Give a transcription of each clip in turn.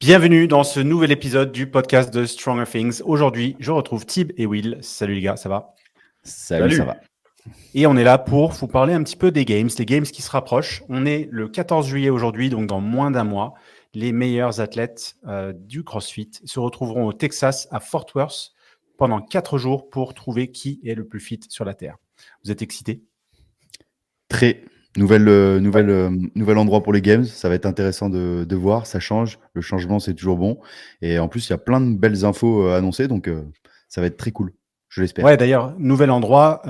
Bienvenue dans ce nouvel épisode du podcast de Stronger Things. Aujourd'hui, je retrouve Tib et Will. Salut les gars, ça va? Salut, ça va. Et on est là pour vous parler un petit peu des games qui se rapprochent. On est le 14 juillet aujourd'hui, donc dans moins d'un mois. Les meilleurs athlètes du CrossFit se retrouveront au Texas, à Fort Worth, pendant 4 jours pour trouver qui est le plus fit sur la Terre. Vous êtes excités? Très nouvel endroit pour les games. Ça va être intéressant de voir. Ça change. Le changement, c'est toujours bon. Et en plus, il y a plein de belles infos annoncées. Donc, ça va être très cool. Je l'espère. Ouais, d'ailleurs, nouvel endroit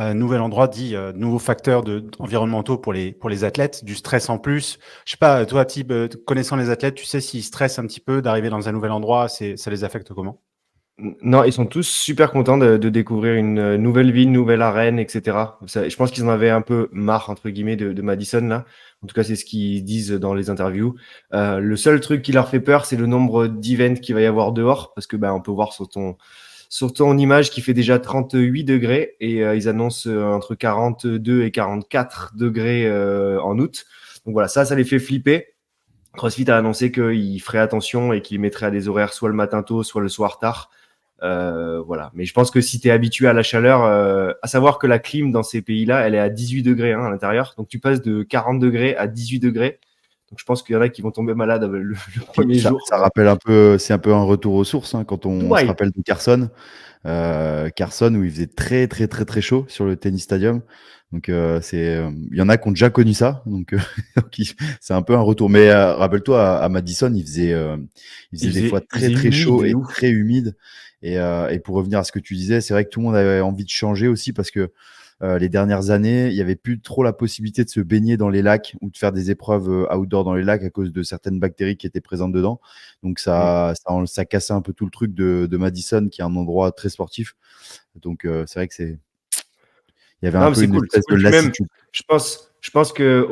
dit nouveaux facteurs environnementaux pour les athlètes, du stress en plus. Je sais pas, toi, Tib, connaissant les athlètes, tu sais s'ils stressent un petit peu d'arriver dans un nouvel endroit, ça les affecte comment? Non, ils sont tous super contents de découvrir une nouvelle ville, une nouvelle arène, etc. Je pense qu'ils en avaient un peu marre, entre guillemets, de Madison, là. En tout cas, c'est ce qu'ils disent dans les interviews. Le seul truc qui leur fait peur, c'est le nombre d'events qu'il va y avoir dehors, parce que on peut voir sur ton image qui fait déjà 38 degrés, et ils annoncent entre 42 et 44 degrés en août. Donc voilà, ça les fait flipper. CrossFit a annoncé qu'il ferait attention et qu'il mettrait à des horaires soit le matin tôt, soit le soir tard. Voilà. Mais je pense que si tu es habitué à la chaleur, à savoir que la clim dans ces pays-là, elle est à 18 degrés à l'intérieur. Donc tu passes de 40 degrés à 18 degrés. Donc je pense qu'il y en a qui vont tomber malades le premier jour. Ça rappelle un peu, c'est un peu un retour aux sources quand on se rappelle de Carson. Carson où il faisait très très très très chaud sur le tennis stadium. Donc il y en a qui ont déjà connu ça. Donc c'est un peu un retour. Mais rappelle-toi à Madison, il faisait des fois très très chaud et très humide. Et pour revenir à ce que tu disais, c'est vrai que tout le monde avait envie de changer aussi parce que les dernières années, il n'y avait plus trop la possibilité de se baigner dans les lacs ou de faire des épreuves outdoor dans les lacs à cause de certaines bactéries qui étaient présentes dedans. Donc ça cassait un peu tout le truc de Madison, qui est un endroit très sportif. Donc c'est vrai que il y avait un peu une espèce de lassitude. Même, je pense que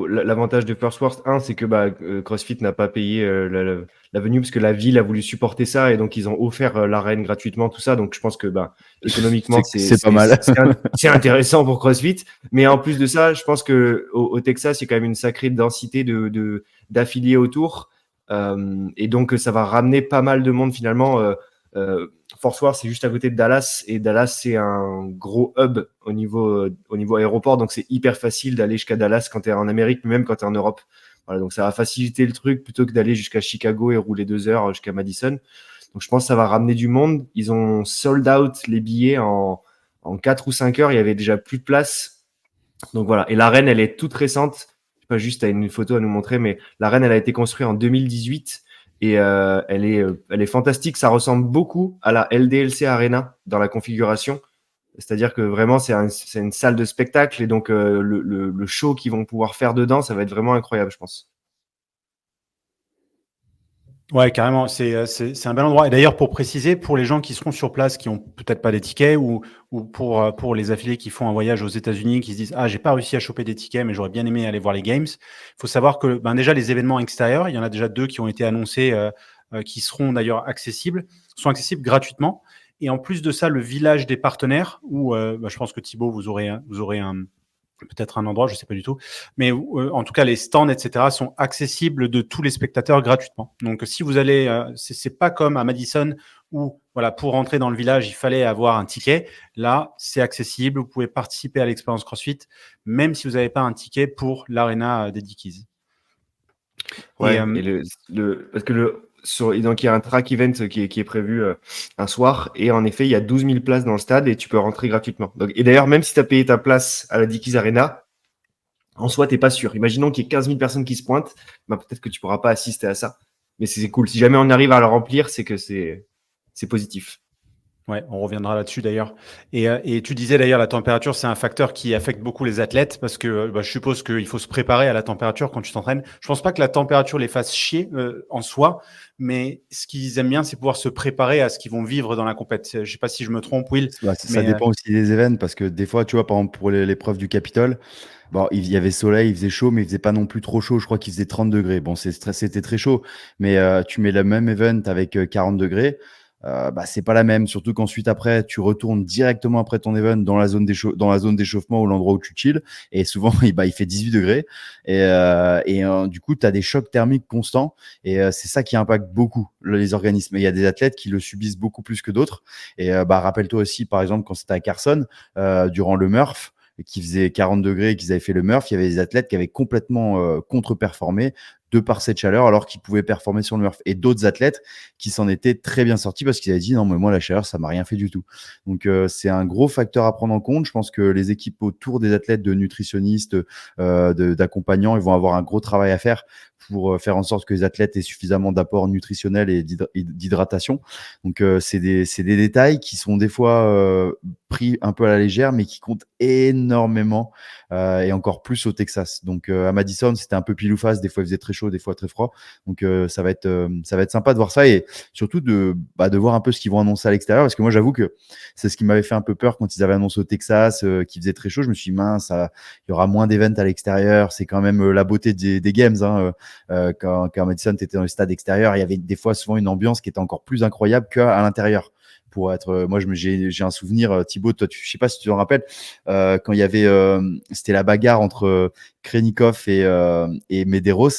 l'avantage de First Worth, c'est que CrossFit n'a pas payé la venue parce que la ville a voulu supporter ça et donc ils ont offert l'arène gratuitement, tout ça. Donc je pense que économiquement c'est pas mal. C'est intéressant pour CrossFit. Mais en plus de ça, je pense que au Texas, il y a quand même une sacrée densité d'affiliés autour. Et donc ça va ramener pas mal de monde finalement. Fort Worth, c'est juste à côté de Dallas et Dallas, c'est un gros hub au niveau aéroport. Donc, c'est hyper facile d'aller jusqu'à Dallas quand tu es en Amérique, mais même quand tu es en Europe. Voilà, donc, ça va faciliter le truc plutôt que d'aller jusqu'à Chicago et rouler 2 heures jusqu'à Madison. Donc, je pense que ça va ramener du monde. Ils ont sold out les billets en 4 ou 5 heures. Il y avait déjà plus de place. Donc, voilà. Et l'arène, elle est toute récente. Je sais pas juste, tu as une photo à nous montrer, mais l'arène, elle a été construite en 2018. Et elle est fantastique. Ça ressemble beaucoup à la LDLC Arena dans la configuration. C'est-à-dire que vraiment, c'est une salle de spectacle. Et donc, le show qu'ils vont pouvoir faire dedans, ça va être vraiment incroyable, je pense. Ouais, carrément. C'est un bel endroit. Et d'ailleurs, pour préciser, pour les gens qui seront sur place, qui ont peut-être pas des tickets, ou pour les affiliés qui font un voyage aux États-Unis, qui se disent j'ai pas réussi à choper des tickets, mais j'aurais bien aimé aller voir les games. Il faut savoir que déjà les événements extérieurs, il y en a déjà 2 qui ont été annoncés, qui seront d'ailleurs sont accessibles gratuitement. Et en plus de ça, le village des partenaires, où je pense que Thibaut, vous aurez peut-être un endroit, je ne sais pas du tout. Mais en tout cas, les stands, etc., sont accessibles de tous les spectateurs gratuitement. Donc, si vous allez, c'est pas comme à Madison où, voilà, pour rentrer dans le village, il fallait avoir un ticket. Là, c'est accessible. Vous pouvez participer à l'expérience CrossFit, même si vous n'avez pas un ticket pour l'arena des Dickies. Ouais, parce que donc il y a un track event qui est prévu un soir et en effet il y a 12 000 places dans le stade et tu peux rentrer gratuitement. Donc, et d'ailleurs même si tu as payé ta place à la Dickies Arena, en soi t'es pas sûr. Imaginons qu'il y ait 15 000 personnes qui se pointent, peut-être que tu pourras pas assister à ça. Mais c'est cool. Si jamais on arrive à le remplir, c'est que c'est positif. Ouais, on reviendra là-dessus d'ailleurs. Et tu disais d'ailleurs la température, c'est un facteur qui affecte beaucoup les athlètes parce que je suppose qu'il faut se préparer à la température quand tu t'entraînes. Je pense pas que la température les fasse chier en soi, mais ce qu'ils aiment bien, c'est pouvoir se préparer à ce qu'ils vont vivre dans la compétition. Je sais pas si je me trompe, Will. Ça dépend aussi des événements parce que des fois, tu vois, par exemple pour l'épreuve du Capitole, il y avait soleil, il faisait chaud, mais il faisait pas non plus trop chaud. Je crois qu'il faisait 30 degrés. Bon, c'était très chaud, mais tu mets le même event avec 40 degrés. c'est pas la même. Surtout qu'ensuite, après, tu retournes directement après ton event dans la zone d'échauffement ou l'endroit où tu chill. Et souvent, il fait 18 degrés. Du coup, tu as des chocs thermiques constants. Et c'est ça qui impacte beaucoup les organismes. Et il y a des athlètes qui le subissent beaucoup plus que d'autres. Et rappelle-toi aussi, par exemple, quand c'était à Carson, durant le Murph, qui faisait 40 degrés et qu'ils avaient fait le Murph, il y avait des athlètes qui avaient complètement contre-performé de par cette chaleur alors qu'ils pouvaient performer sur le Murph. Et d'autres athlètes qui s'en étaient très bien sortis parce qu'ils avaient dit non, mais moi, la chaleur, ça m'a rien fait du tout. Donc, c'est un gros facteur à prendre en compte. Je pense que les équipes autour des athlètes, de nutritionnistes, d'accompagnants, ils vont avoir un gros travail à faire pour faire en sorte que les athlètes aient suffisamment d'apport nutritionnel et d'hydratation. Donc, c'est des détails qui sont des fois pris un peu à la légère, mais qui comptent énormément et encore plus au Texas. Donc, à Madison, c'était un peu pile ou face. Des fois, il faisait très chaud, des fois très froid. Donc, ça va être sympa de voir ça et surtout de voir un peu ce qu'ils vont annoncer à l'extérieur. Parce que moi, j'avoue que c'est ce qui m'avait fait un peu peur quand ils avaient annoncé au Texas qu'il faisait très chaud. Je me suis dit, mince, il y aura moins d'événements à l'extérieur. C'est quand même la beauté des games. Quand à Madison, tu étais dans le stade extérieur, il y avait des fois souvent une ambiance qui était encore plus incroyable qu'à l'intérieur. Pour être, moi, j'ai un souvenir, Thibaut, toi, je sais pas si tu te rappelles, quand il y avait, c'était la bagarre entre Krenikov et Medeiros.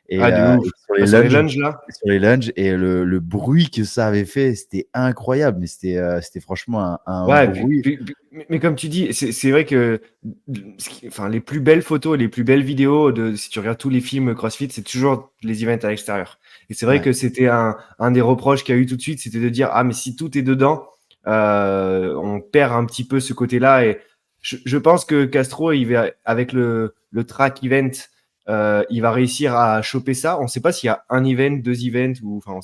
Et, sur les lunges, là. Sur les lunges, et le bruit que ça avait fait, c'était incroyable. Mais c'était franchement un bruit. Mais comme tu dis, c'est vrai que les plus belles photos, les plus belles vidéos, si tu regardes tous les films CrossFit, c'est toujours les events à l'extérieur. Et c'est vrai que c'était un des reproches qu'il y a eu tout de suite, c'était de dire, ah, mais si tout est dedans, on perd un petit peu ce côté-là. Et je pense que Castro, il va, avec le track event, il va réussir à choper ça. On ne sait pas s'il y a un event, 2 events, ou enfin,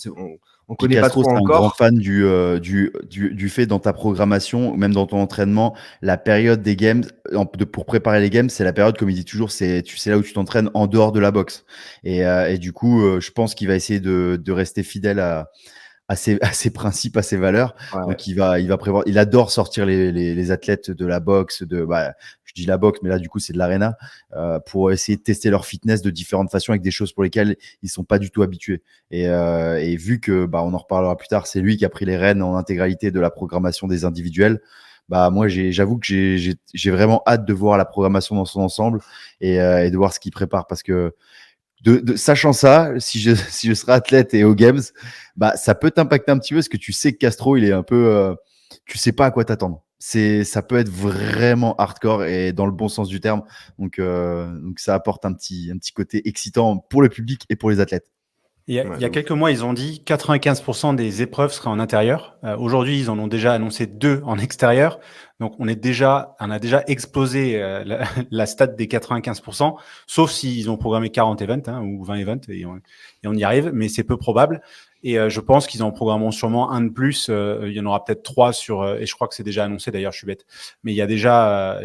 on connaît Castro, pas trop c'est encore. un grand fan du fait dans ta programmation, même dans ton entraînement, la période des games, pour préparer les games, c'est la période, comme il dit toujours, c'est là où tu t'entraînes en dehors de la boxe. Et du coup, je pense qu'il va essayer de rester fidèle à ses principes, à ses valeurs. Ouais. Donc, il va prévoir. Il adore sortir les athlètes de la boxe, je dis la boxe, mais là, du coup, c'est de l'aréna, pour essayer de tester leur fitness de différentes façons avec des choses pour lesquelles ils sont pas du tout habitués. Et vu que, on en reparlera plus tard, c'est lui qui a pris les rênes en intégralité de la programmation des individuels. Moi, j'avoue que j'ai vraiment hâte de voir la programmation dans son ensemble et de voir ce qu'il prépare parce que sachant ça, si je serais athlète et aux Games, ça peut t'impacter un petit peu parce que tu sais que Castro, il est un peu, tu sais pas à quoi t'attendre. Ça peut être vraiment hardcore et dans le bon sens du terme. Donc ça apporte un petit côté excitant pour le public et pour les athlètes. Il y a quelques mois, ils ont dit 95% des épreuves seraient en intérieur. Aujourd'hui, ils en ont déjà annoncé 2 en extérieur. Donc, on a déjà explosé la stat des 95%, sauf s'ils ont programmé 40 events ou 20 events et on y arrive, mais c'est peu probable. Et je pense qu'ils en programmeront sûrement un de plus. Il y en aura peut-être 3 et je crois que c'est déjà annoncé. D'ailleurs, je suis bête. Mais il y a déjà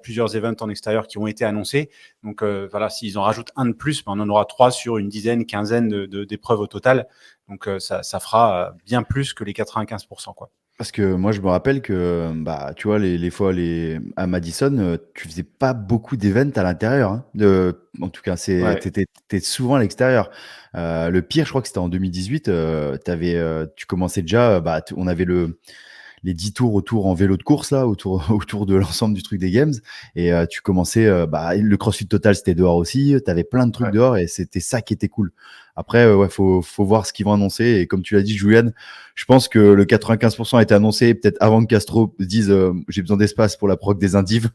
plusieurs events en extérieur qui ont été annoncés. Donc voilà, s'ils en rajoutent un de plus, on en aura 3 sur une dizaine, quinzaine d'épreuves au total. Donc ça fera bien plus que les 95%, quoi. Parce que moi, je me rappelle que, tu vois, les fois à Madison, tu faisais pas beaucoup d'événements à l'intérieur. En tout cas, t'étais souvent à l'extérieur. Le pire, je crois que c'était en 2018. Tu commençais déjà. On avait les 10 tours autour en vélo de course là, autour de l'ensemble du truc des games. Et tu commençais. Le CrossFit Total, c'était dehors aussi. Tu avais plein de trucs dehors et c'était ça qui était cool. Après, faut voir ce qu'ils vont annoncer. Et comme tu l'as dit, Julian, je pense que le 95% a été annoncé peut-être avant que Castro dise j'ai besoin d'espace pour la prog des indives.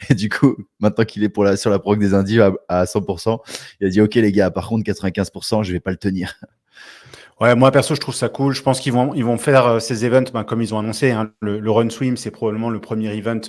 et du coup, maintenant qu'il est sur la prog des indives à 100%, il a dit ok les gars, par contre 95%, je vais pas le tenir. Ouais, moi perso, je trouve ça cool. Je pense qu'ils vont faire ces events comme ils ont annoncé. Le Run Swim, c'est probablement le premier event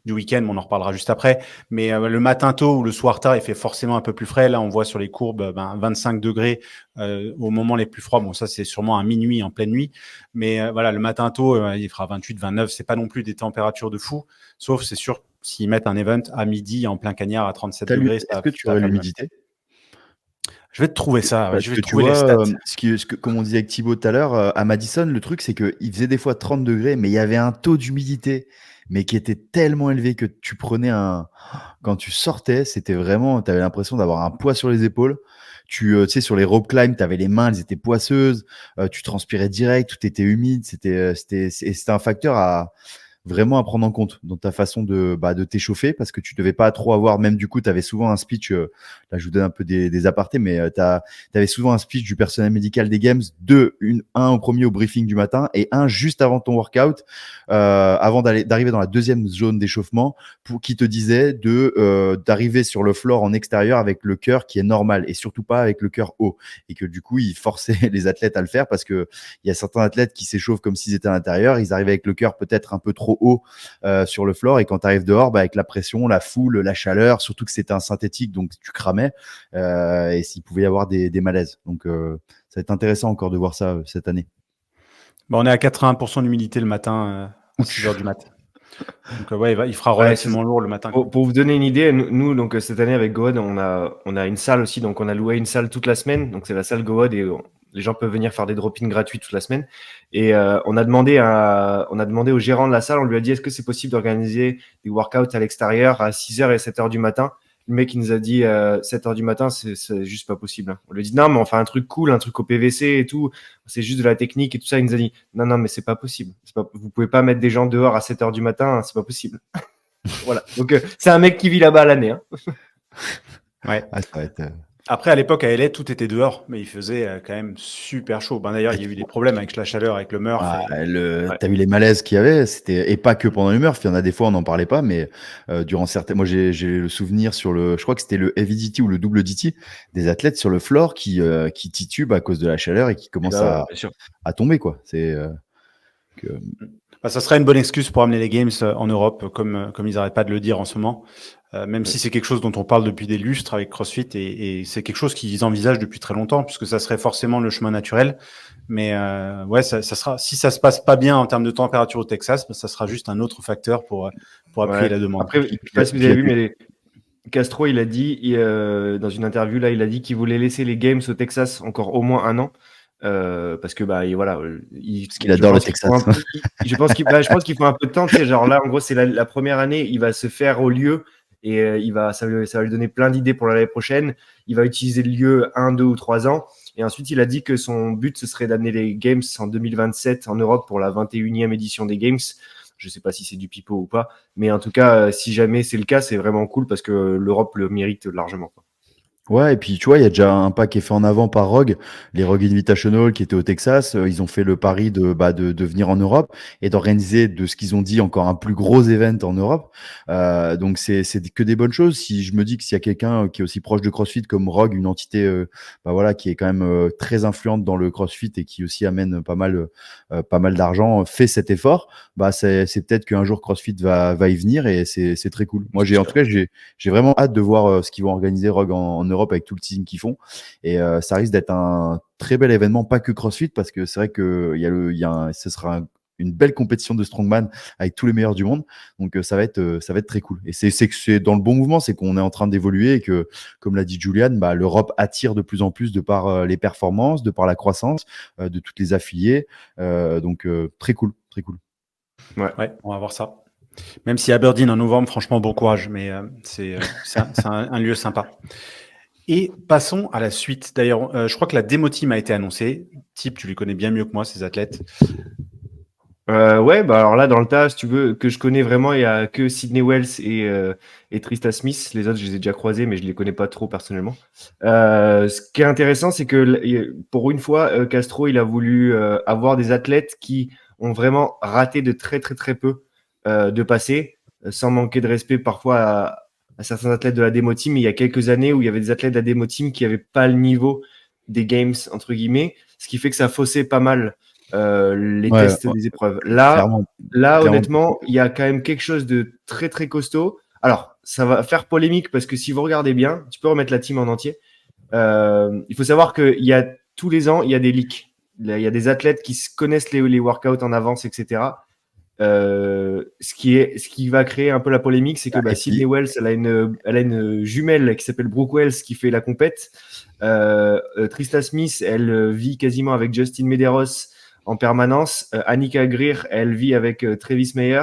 du week-end. On en reparlera juste après. Mais le matin tôt ou le soir tard, il fait forcément un peu plus frais. Là, on voit sur les courbes 25 degrés au moment les plus froids. Bon, ça, c'est sûrement à minuit, en pleine nuit. Mais voilà, le matin tôt, il fera 28, 29. C'est pas non plus des températures de fou. Sauf, c'est sûr, s'ils mettent un event à midi en plein cagnard à 37 degrés. Est-ce que tu aurais l'humidité? Je vais te trouver ça. Parce Je vais que te tu trouver les vois, stats. comme on disait avec Thibaut tout à l'heure, à Madison, le truc, c'est qu'il faisait des fois 30 degrés, mais il y avait un taux d'humidité, mais qui était tellement élevé que tu prenais quand tu sortais, c'était vraiment, tu avais l'impression d'avoir un poids sur les épaules. Tu sais, sur les rope climb, tu avais les mains, elles étaient poisseuses, tu transpirais direct, tout était humide. C'était un facteur vraiment à prendre en compte dans ta façon de t'échauffer, parce que tu devais pas trop avoir, même du coup, tu avais souvent un speech, là je vous donne un peu des apartés, mais tu avais souvent un speech du personnel médical des games, un au premier au briefing du matin et un juste avant ton workout, avant d'arriver dans la deuxième zone d'échauffement, qui te disait d'arriver sur le floor en extérieur avec le cœur qui est normal et surtout pas avec le cœur haut, et que du coup il forçait les athlètes à le faire, parce que il y a certains athlètes qui s'échauffent comme s'ils étaient à l'intérieur, ils arrivaient avec le cœur peut-être un peu trop haut sur le floor, et quand tu arrives dehors, avec la pression, la foule, la chaleur, surtout que c'était un synthétique, donc tu cramais, et s'il pouvait y avoir des malaises. Donc ça va être intéressant encore de voir ça cette année. On est à 80% d'humidité le matin à 6h du mat. Donc ouais, il fera relativement lourd le matin. Pour vous donner une idée, nous donc cette année avec GoOD, on a une salle aussi, donc on a loué une salle toute la semaine, donc c'est la salle GoOD, et les gens peuvent venir faire des drop-ins gratuits toute la semaine. Et on a demandé au gérant de la salle, on lui a dit est-ce que c'est possible d'organiser des workouts à l'extérieur à 6h et 7h du matin. Le mec il nous a dit 7h du matin, c'est juste pas possible. On lui a dit non, mais on fait un truc cool, un truc au PVC et tout, c'est juste de la technique et tout ça. Il nous a dit non, mais c'est pas possible. Vous pouvez pas mettre des gens dehors à 7h du matin, c'est pas possible. Voilà. Donc c'est un mec qui vit là-bas à l'année. Ouais. Ah, ça va être, Après, à l'époque, à LA, tout était dehors, mais il faisait quand même super chaud. D'ailleurs, il y a eu des problèmes avec la chaleur, avec le Murph. T'as vu les malaises qu'il y avait, et pas que pendant le Murph. Il y en a des fois, on n'en parlait pas, mais durant certains, moi j'ai le souvenir je crois que c'était le heavy DT ou le double DT, des athlètes sur le floor qui titubent à cause de la chaleur et qui commencent à tomber, quoi. Ça serait une bonne excuse pour amener les games en Europe, comme ils n'arrêtent pas de le dire en ce moment. Même si c'est quelque chose dont on parle depuis des lustres avec CrossFit, et c'est quelque chose qu'ils envisagent depuis très longtemps, puisque ça serait forcément le chemin naturel. Mais ouais, ça sera, si ça se passe pas bien en termes de température au Texas, ça sera juste un autre facteur pour appuyer la demande. Après, je sais pas si vous avez vu, mais Castro, il a dit dans une interview là, il a dit qu'il voulait laisser les games au Texas encore au moins un an. Parce que voilà, parce qu'il adore le Texas. Je pense qu'il faut un peu de temps. Tu sais, genre là, en gros, c'est la première année, il va se faire au lieu, et ça va lui donner plein d'idées pour l'année prochaine. Il va utiliser le lieu 1, 2 ou 3 ans, et ensuite il a dit que son but ce serait d'amener les Games en 2027 en Europe pour la 21e édition des Games. Je sais pas si c'est du pipeau ou pas, mais en tout cas, si jamais c'est le cas, c'est vraiment cool parce que l'Europe le mérite largement, quoi. Ouais, et puis tu vois, il y a déjà un pas qui est fait en avant par Rogue, les Rogue Invitational qui étaient au Texas. Ils ont fait le pari de venir en Europe et d'organiser, de ce qu'ils ont dit, encore un plus gros event en Europe. Donc c'est que des bonnes choses. Si je me dis que s'il y a quelqu'un qui est aussi proche de CrossFit comme Rogue, une entité voilà, qui est quand même très influente dans le CrossFit et qui aussi amène pas mal d'argent, fait cet effort, c'est peut-être qu'un jour CrossFit va y venir, et c'est très cool. Moi, en tout cas, j'ai vraiment hâte de voir ce qu'ils vont organiser Rogue en Europe avec tout le team qu'ils font, et ça risque d'être un très bel événement, pas que CrossFit, parce que c'est vrai que ce sera une belle compétition de strongman avec tous les meilleurs du monde, donc ça va être très cool. Et c'est dans le bon mouvement, c'est qu'on est en train d'évoluer, et que, comme l'a dit Julian, l'Europe attire de plus en plus de par les performances, de par la croissance de toutes les affiliés, donc très cool. Ouais, on va voir ça. Même si Aberdeen en novembre, franchement, bon courage, mais c'est un lieu sympa. Et passons à la suite. D'ailleurs, je crois que la démo team a été annoncée. Type, tu les connais bien mieux que moi, ces athlètes. Ouais, alors là, dans le tas, si tu veux, que je connais vraiment, il y a que Sydney Wells et Trista Smith. Les autres, je les ai déjà croisés, mais je les connais pas trop personnellement. Ce qui est intéressant, c'est que pour une fois, Castro, il a voulu avoir des athlètes qui ont vraiment raté de très très très peu de passer, sans manquer de respect parfois à certains athlètes de la démo team. Il y a quelques années où il y avait des athlètes de la démo team qui n'avaient pas le niveau des games, entre guillemets, ce qui fait que ça faussait pas mal les tests des épreuves. Là, honnêtement, il y a quand même quelque chose de très très costaud. Alors, ça va faire polémique parce que si vous regardez bien, tu peux remettre la team en entier. Il faut savoir qu'il y a tous les ans, il y a des leaks. Il y a des athlètes qui connaissent les workouts en avance, etc. Ce qui va créer un peu la polémique, c'est que Sydney Wells, elle a une jumelle qui s'appelle Brooke Wells qui fait la compète. Trista Smith, elle vit quasiment avec Justin Medeiros en permanence. Annika Greer, elle vit avec Travis Mayer.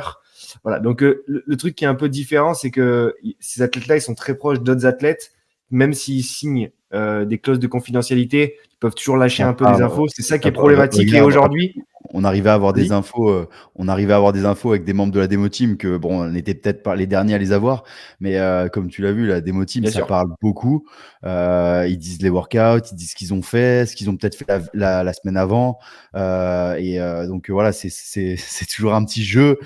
Voilà. Donc le truc qui est un peu différent, c'est que ces athlètes-là, ils sont très proches d'autres athlètes, même s'ils signent des clauses de confidentialité, ils peuvent toujours lâcher un peu des infos. C'est ça qui est problématique. Et aujourd'hui, on arrivait à avoir des infos, avec des membres de la Demo Team que bon, on n'était peut-être pas les derniers à les avoir, mais comme tu l'as vu, la Demo Team, ça parle beaucoup. Ils disent les workouts, ils disent ce qu'ils ont fait, ce qu'ils ont peut-être fait la semaine avant, donc voilà, c'est toujours un petit jeu.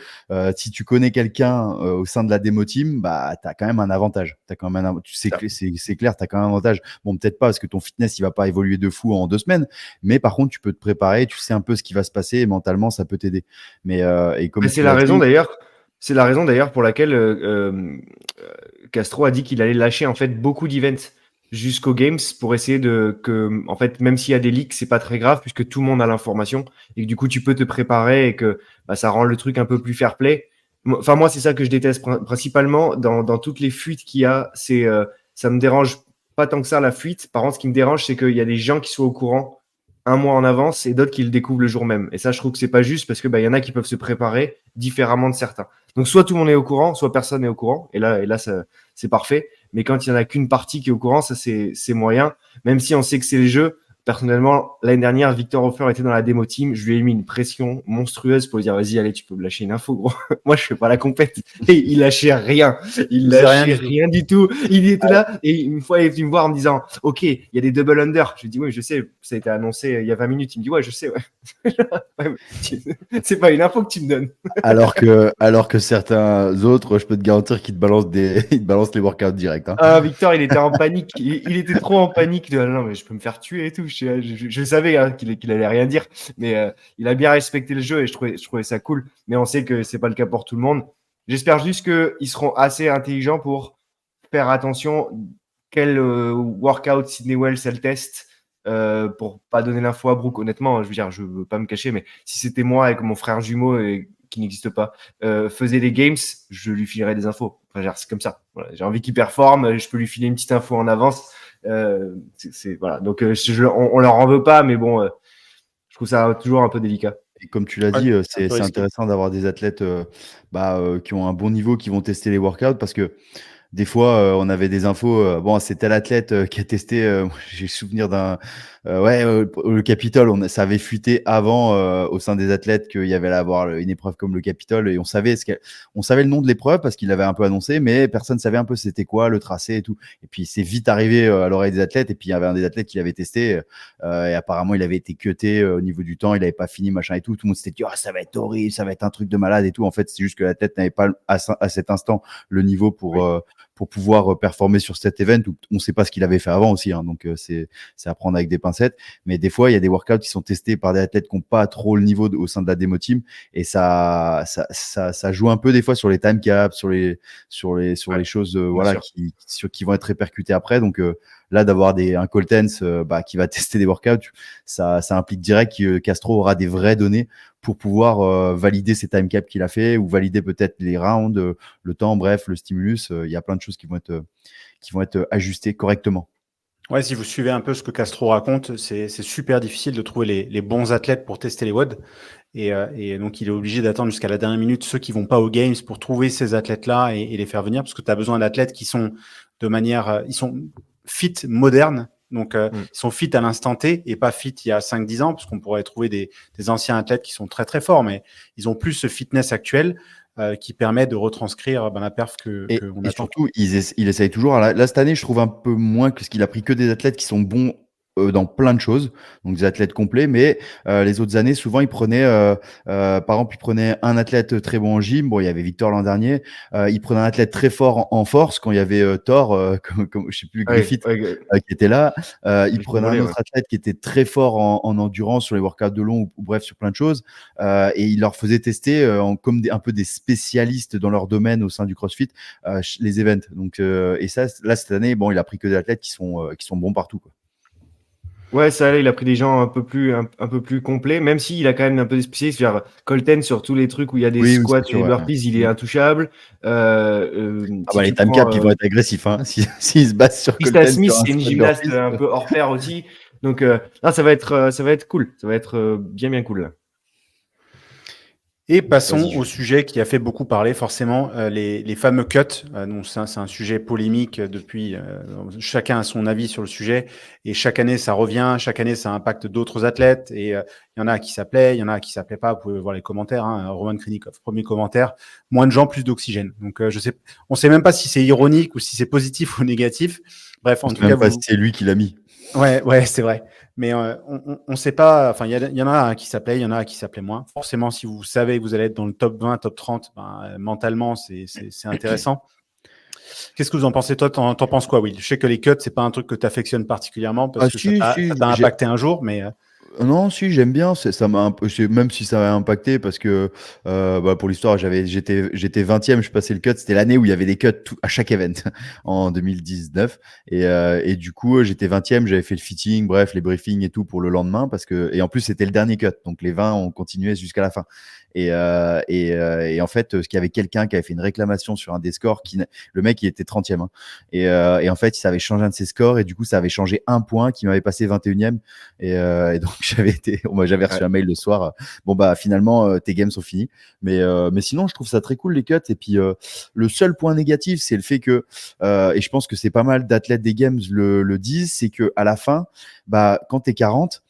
Si tu connais quelqu'un au sein de la Demo Team, bah t'as quand même un avantage. T'as quand même c'est clair, t'as quand même un avantage. Bon, peut-être pas parce que ton fitness il va pas évoluer de fou en 2 semaines, mais par contre tu peux te préparer, tu sais un peu ce qui va se passer et mentalement ça peut t'aider. Mais et comme c'est la raison d'ailleurs pour laquelle Castro a dit qu'il allait lâcher en fait beaucoup d'events jusqu'aux Games pour essayer que en fait même s'il y a des leaks, c'est pas très grave puisque tout le monde a l'information et que du coup tu peux te préparer et que ça rend le truc un peu plus fair play. Enfin moi c'est ça que je déteste principalement dans toutes les fuites qu'il y a, c'est ça me dérange pas tant que ça la fuite. Par contre ce qui me dérange c'est qu'il y a des gens qui soient au courant un mois en avance et d'autres qui le découvrent le jour même. Et ça, je trouve que c'est pas juste parce que y en a qui peuvent se préparer différemment de certains. Donc soit tout le monde est au courant, soit personne n'est au courant. Et là, ça, c'est parfait. Mais quand il y en a qu'une partie qui est au courant, ça c'est moyen. Même si on sait que c'est les jeux. Personnellement, l'année dernière, Victor Hofer était dans la démo team. Je lui ai mis une pression monstrueuse pour lui dire vas-y, allez, tu peux me lâcher une info, gros. Moi, je fais pas la compète. Et il lâchait rien. Il lâchait rien du tout. Il était là. Et une fois, il est venu me voir en me disant ok, il y a des double under. Je lui ai dit oui, je sais. Ça a été annoncé il y a 20 minutes. Il me dit ouais, je sais. Ouais. C'est pas une info que tu me donnes. alors que certains autres, je peux te garantir qu'ils te balancent ils te balancent les workouts direct. Hein. Ah, Victor, il était en panique. Il était trop en panique. Non, mais je peux me faire tuer et tout. Je savais qu'il allait rien dire, mais il a bien respecté le jeu et je trouvais ça cool. Mais on sait que c'est pas le cas pour tout le monde. J'espère juste qu'ils seront assez intelligents pour faire attention quel workout Sydney Wells elle teste pour pas donner l'info à Brooke. Honnêtement, je veux dire, je veux pas me cacher, mais si c'était moi avec mon frère jumeau qui n'existe pas, faisait des games, je lui filerais des infos. Enfin, genre, c'est comme ça. Voilà, j'ai envie qu'il performe, je peux lui filer une petite info en avance. Voilà. Donc, on leur en veut pas, mais bon, je trouve ça toujours un peu délicat. Et comme tu l'as dit, c'est intéressant d'avoir des athlètes qui ont un bon niveau, qui vont tester les workouts parce que des fois, on avait des infos. Bon, c'est tel athlète qui a testé. J'ai le souvenir le Capitole. Ça avait fuité avant au sein des athlètes qu'il y avait à avoir une épreuve comme le Capitole et on savait le nom de l'épreuve parce qu'il l'avait un peu annoncé, mais personne savait un peu c'était quoi le tracé et tout. Et puis c'est vite arrivé à l'oreille des athlètes. Et puis il y avait un des athlètes qui l'avait testé et apparemment il avait été cuté au niveau du temps. Il n'avait pas fini machin et tout. Tout le monde s'était dit ça va être horrible, ça va être un truc de malade et tout. En fait, c'est juste que l'athlète n'avait pas à cet instant le niveau pour pouvoir performer sur cet event où on ne sait pas ce qu'il avait fait avant aussi. Hein, donc, c'est à prendre avec des pincettes. Mais des fois, il y a des workouts qui sont testés par des athlètes qui n'ont pas trop le niveau au sein de la démo team. Et ça joue un peu des fois sur les time caps, sur les choses qui vont être répercutées après. Donc, là, d'avoir un Coltens qui va tester des workouts, ça implique direct que Castro aura des vraies données pour pouvoir valider ces time caps qu'il a fait ou valider peut-être les rounds, le temps, bref, le stimulus. Il y a plein de choses qui vont être ajustées correctement. Ouais, si vous suivez un peu ce que Castro raconte, c'est super difficile de trouver les bons athlètes pour tester les WOD. Et donc, il est obligé d'attendre jusqu'à la dernière minute ceux qui vont pas aux Games pour trouver ces athlètes-là et les faire venir parce que tu as besoin d'athlètes qui sont ils sont fit modernes. Donc, ils sont fit à l'instant T et pas fit il y a 5-10 ans parce qu'on pourrait trouver des anciens athlètes qui sont très, très forts, mais ils ont plus ce fitness actuel qui permet de retranscrire la perf qu'on attend. Et surtout, il essaye toujours. Alors là, cette année, je trouve un peu moins parce qu'il a pris que des athlètes qui sont bons dans plein de choses, donc des athlètes complets, mais les autres années, souvent, il prenait, par exemple, il prenait un athlète très bon en gym. Bon, il y avait Victor l'an dernier. Il prenait un athlète très fort en force quand il y avait Thor, comme je sais plus, Griffith, qui était là. Il prenait un autre athlète qui était très fort en endurance sur les workouts de long ou bref, sur plein de choses. Et il leur faisait tester comme un peu des spécialistes dans leur domaine au sein du CrossFit, les events. Donc, et ça, là, cette année, bon, il a pris que des athlètes qui sont bons partout, quoi. Ouais, ça, là, il a pris des gens un peu plus complets, même s'il a quand même un peu des spécialistes. Colten, sur tous les trucs où il y a des Oui, oui, squats c'est et sûr. des Ouais. burpees, il est intouchable. Ah Si bah, les tu time prends caps, ils vont être agressifs. Hein. S'ils se basent sur Krista Colten Smith, sur un c'est une squat gymnaste burpees. un peu hors pair aussi. Donc, non, ça va être cool. Ça va être bien, bien cool. Là. Et passons Vas-y. au sujet qui a fait beaucoup parler, forcément, les fameux cuts. Donc ça, c'est un sujet polémique depuis. Chacun a son avis sur le sujet. Et chaque année, ça revient. Chaque année, ça impacte d'autres athlètes. Et il y en a qui s'appelaient, il y en a qui s'appelaient pas. Vous pouvez voir les commentaires. Hein. Roman Krinikov, premier commentaire. Moins de gens, plus d'oxygène. Donc on sait même pas si c'est ironique ou si c'est positif ou négatif. Bref, On en sait tout cas, même pas si c'est lui qui l'a mis. Ouais, c'est vrai. Mais on sait pas. Enfin, il y en a un qui s'appelait, il y en a un qui s'appelait moins. Forcément, si vous savez que vous allez être dans le top 20, top 30, mentalement, c'est intéressant. Qu'est-ce que vous en pensez, toi? T'en penses quoi, Will? Je sais que les cuts, c'est pas un truc que tu affectionnes particulièrement Ah parce que ça si, t'a si, impacté un jour, mais non, si, j'aime bien. Ça m'a un peu, même si ça m'a impacté, parce que bah, pour l'histoire, j'étais 20e, je passais le cut. C'était l'année où il y avait des cuts à chaque event en 2019. Et du coup, j'étais 20e, j'avais fait le fitting, bref, les briefings et tout pour le lendemain. Et en plus, c'était le dernier cut. Donc les 20 ont continué jusqu'à la fin. Et en fait, il y avait quelqu'un qui avait fait une réclamation sur un des scores. Le mec, il était 30e. Hein. Et en fait, ça avait changé un de ses scores. Et du coup, ça avait changé un point qui m'avait passé 21e. Et donc j'avais reçu Ouais. un mail le soir. Bon bah finalement tes games sont finis. Mais sinon je trouve ça très cool les cuts. Et puis le seul point négatif c'est le fait que et je pense que c'est pas mal d'athlètes des games le disent, c'est que à la fin, bah quand t'es 40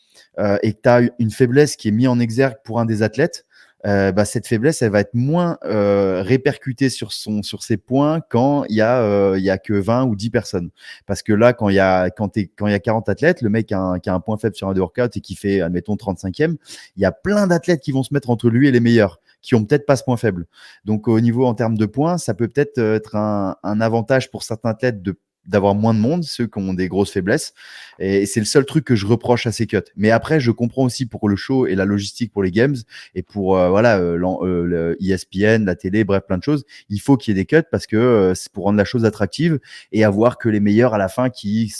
et que t'as une faiblesse qui est mise en exergue pour un des athlètes. Bah, cette faiblesse, elle va être moins répercutée sur ses points quand il y a que 20 ou 10 personnes. Parce que là, quand il y a 40 athlètes, le mec qui a un point faible sur un des workouts et qui fait, admettons, 35e, il y a plein d'athlètes qui vont se mettre entre lui et les meilleurs, qui ont peut-être pas ce point faible. Donc, au niveau en termes de points, ça peut peut-être être un avantage pour certains athlètes d'avoir moins de monde, ceux qui ont des grosses faiblesses. Et c'est le seul truc que je reproche à ces cuts. Mais après, je comprends aussi pour le show et la logistique pour les games et pour le ESPN, la télé, bref, plein de choses. Il faut qu'il y ait des cuts parce que c'est pour rendre la chose attractive et avoir que les meilleurs à la fin qui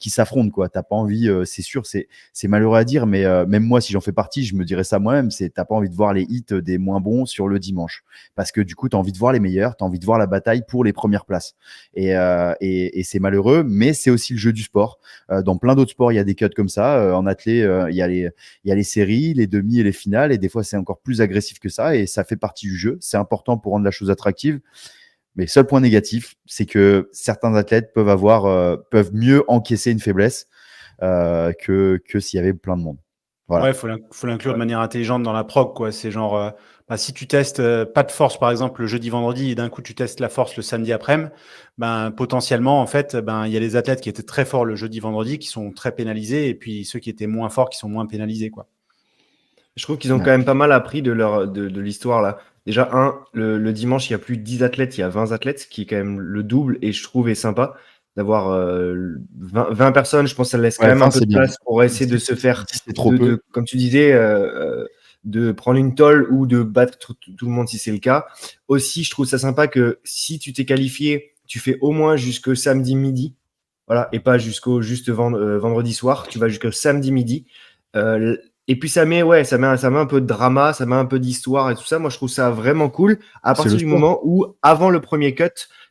s'affrontent, quoi. T'as pas envie, c'est sûr, c'est malheureux à dire, mais même moi, si j'en fais partie, je me dirais ça moi-même, t'as pas envie de voir les hits des moins bons sur le dimanche. Parce que du coup, t'as envie de voir les meilleurs, t'as envie de voir la bataille pour les premières places. Et c'est malheureux, mais c'est aussi le jeu du sport. Dans plein d'autres sports, il y a des cuts comme ça. En athlé, il y a les séries, les demi et les finales, et des fois c'est encore plus agressif que ça, et ça fait partie du jeu. C'est important pour rendre la chose attractive. Mais seul point négatif, c'est que certains athlètes peuvent mieux encaisser une faiblesse que s'il y avait plein de monde. Voilà. ouais, faut l'inclure de manière intelligente dans la prog, quoi. C'est genre, si tu testes pas de force, par exemple, le jeudi, vendredi, et d'un coup tu testes la force le samedi après-midi, ben potentiellement, en fait, ben il y a les athlètes qui étaient très forts le jeudi, vendredi, qui sont très pénalisés, et puis ceux qui étaient moins forts, qui sont moins pénalisés, quoi. Je trouve qu'ils ont Ouais. quand même pas mal appris de l'histoire là. Déjà, le dimanche, il y a plus de 10 athlètes, il y a 20 athlètes, ce qui est quand même le double et je trouve est sympa d'avoir 20 personnes. Je pense que ça laisse quand Ouais, même un 20, peu c'est de bien. place pour essayer de 10, se faire, c'est trop peu. comme tu disais, de prendre une tôle ou de battre tout le monde si c'est le cas. Aussi, je trouve ça sympa que si tu t'es qualifié, tu fais au moins jusque samedi midi. Voilà, et pas jusqu'au juste vendredi soir. Tu vas jusqu'au samedi midi. Euh, et puis ça met un peu de drama, ça met un peu d'histoire et tout ça. Moi, je trouve ça vraiment cool. À C'est le partir du sport. moment où, avant le premier cut,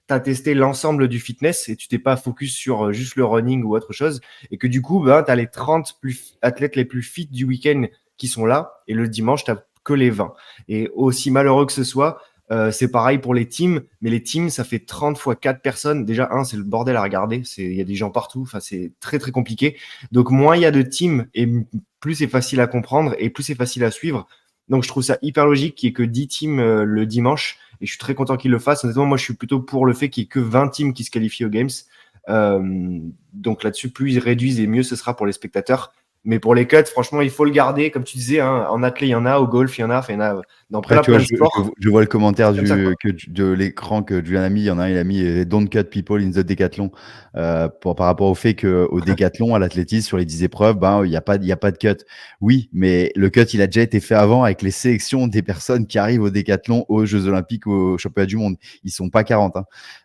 tu as testé l'ensemble du fitness et tu t'es pas focus sur juste le running ou autre chose. Et que du coup, ben, tu as les 30 athlètes les plus fit du week-end qui sont là. Et le dimanche, tu que les 20. Et aussi malheureux que ce soit, c'est pareil pour les teams, mais les teams, ça fait 30 fois 4 personnes. Déjà, c'est le bordel à regarder. Il y a des gens partout. Enfin, c'est très, très compliqué. Donc, moins il y a de teams et plus c'est facile à comprendre et plus c'est facile à suivre. Donc, je trouve ça hyper logique qu'il n'y ait que 10 teams le dimanche. Et je suis très content qu'ils le fassent. Honnêtement, moi, je suis plutôt pour le fait qu'il n'y ait que 20 teams qui se qualifient aux Games. Donc, là-dessus, plus ils réduisent et mieux ce sera pour les spectateurs. Mais pour les cuts, franchement, il faut le garder. Comme tu disais, hein, en athlé, il y en a, au golf, il y en a, dans plein de sports. Je vois le commentaire ça, de l'écran que Julien a mis. Il y en a un, il a mis Don't cut people in the decathlon par rapport au fait qu'au décathlon, à l'athlétisme, sur les 10 épreuves, il n'y a pas de cut. Oui, mais le cut, il a déjà été fait avant avec les sélections des personnes qui arrivent au décathlon, aux Jeux Olympiques, aux Championnats du Monde. Ils sont pas 40.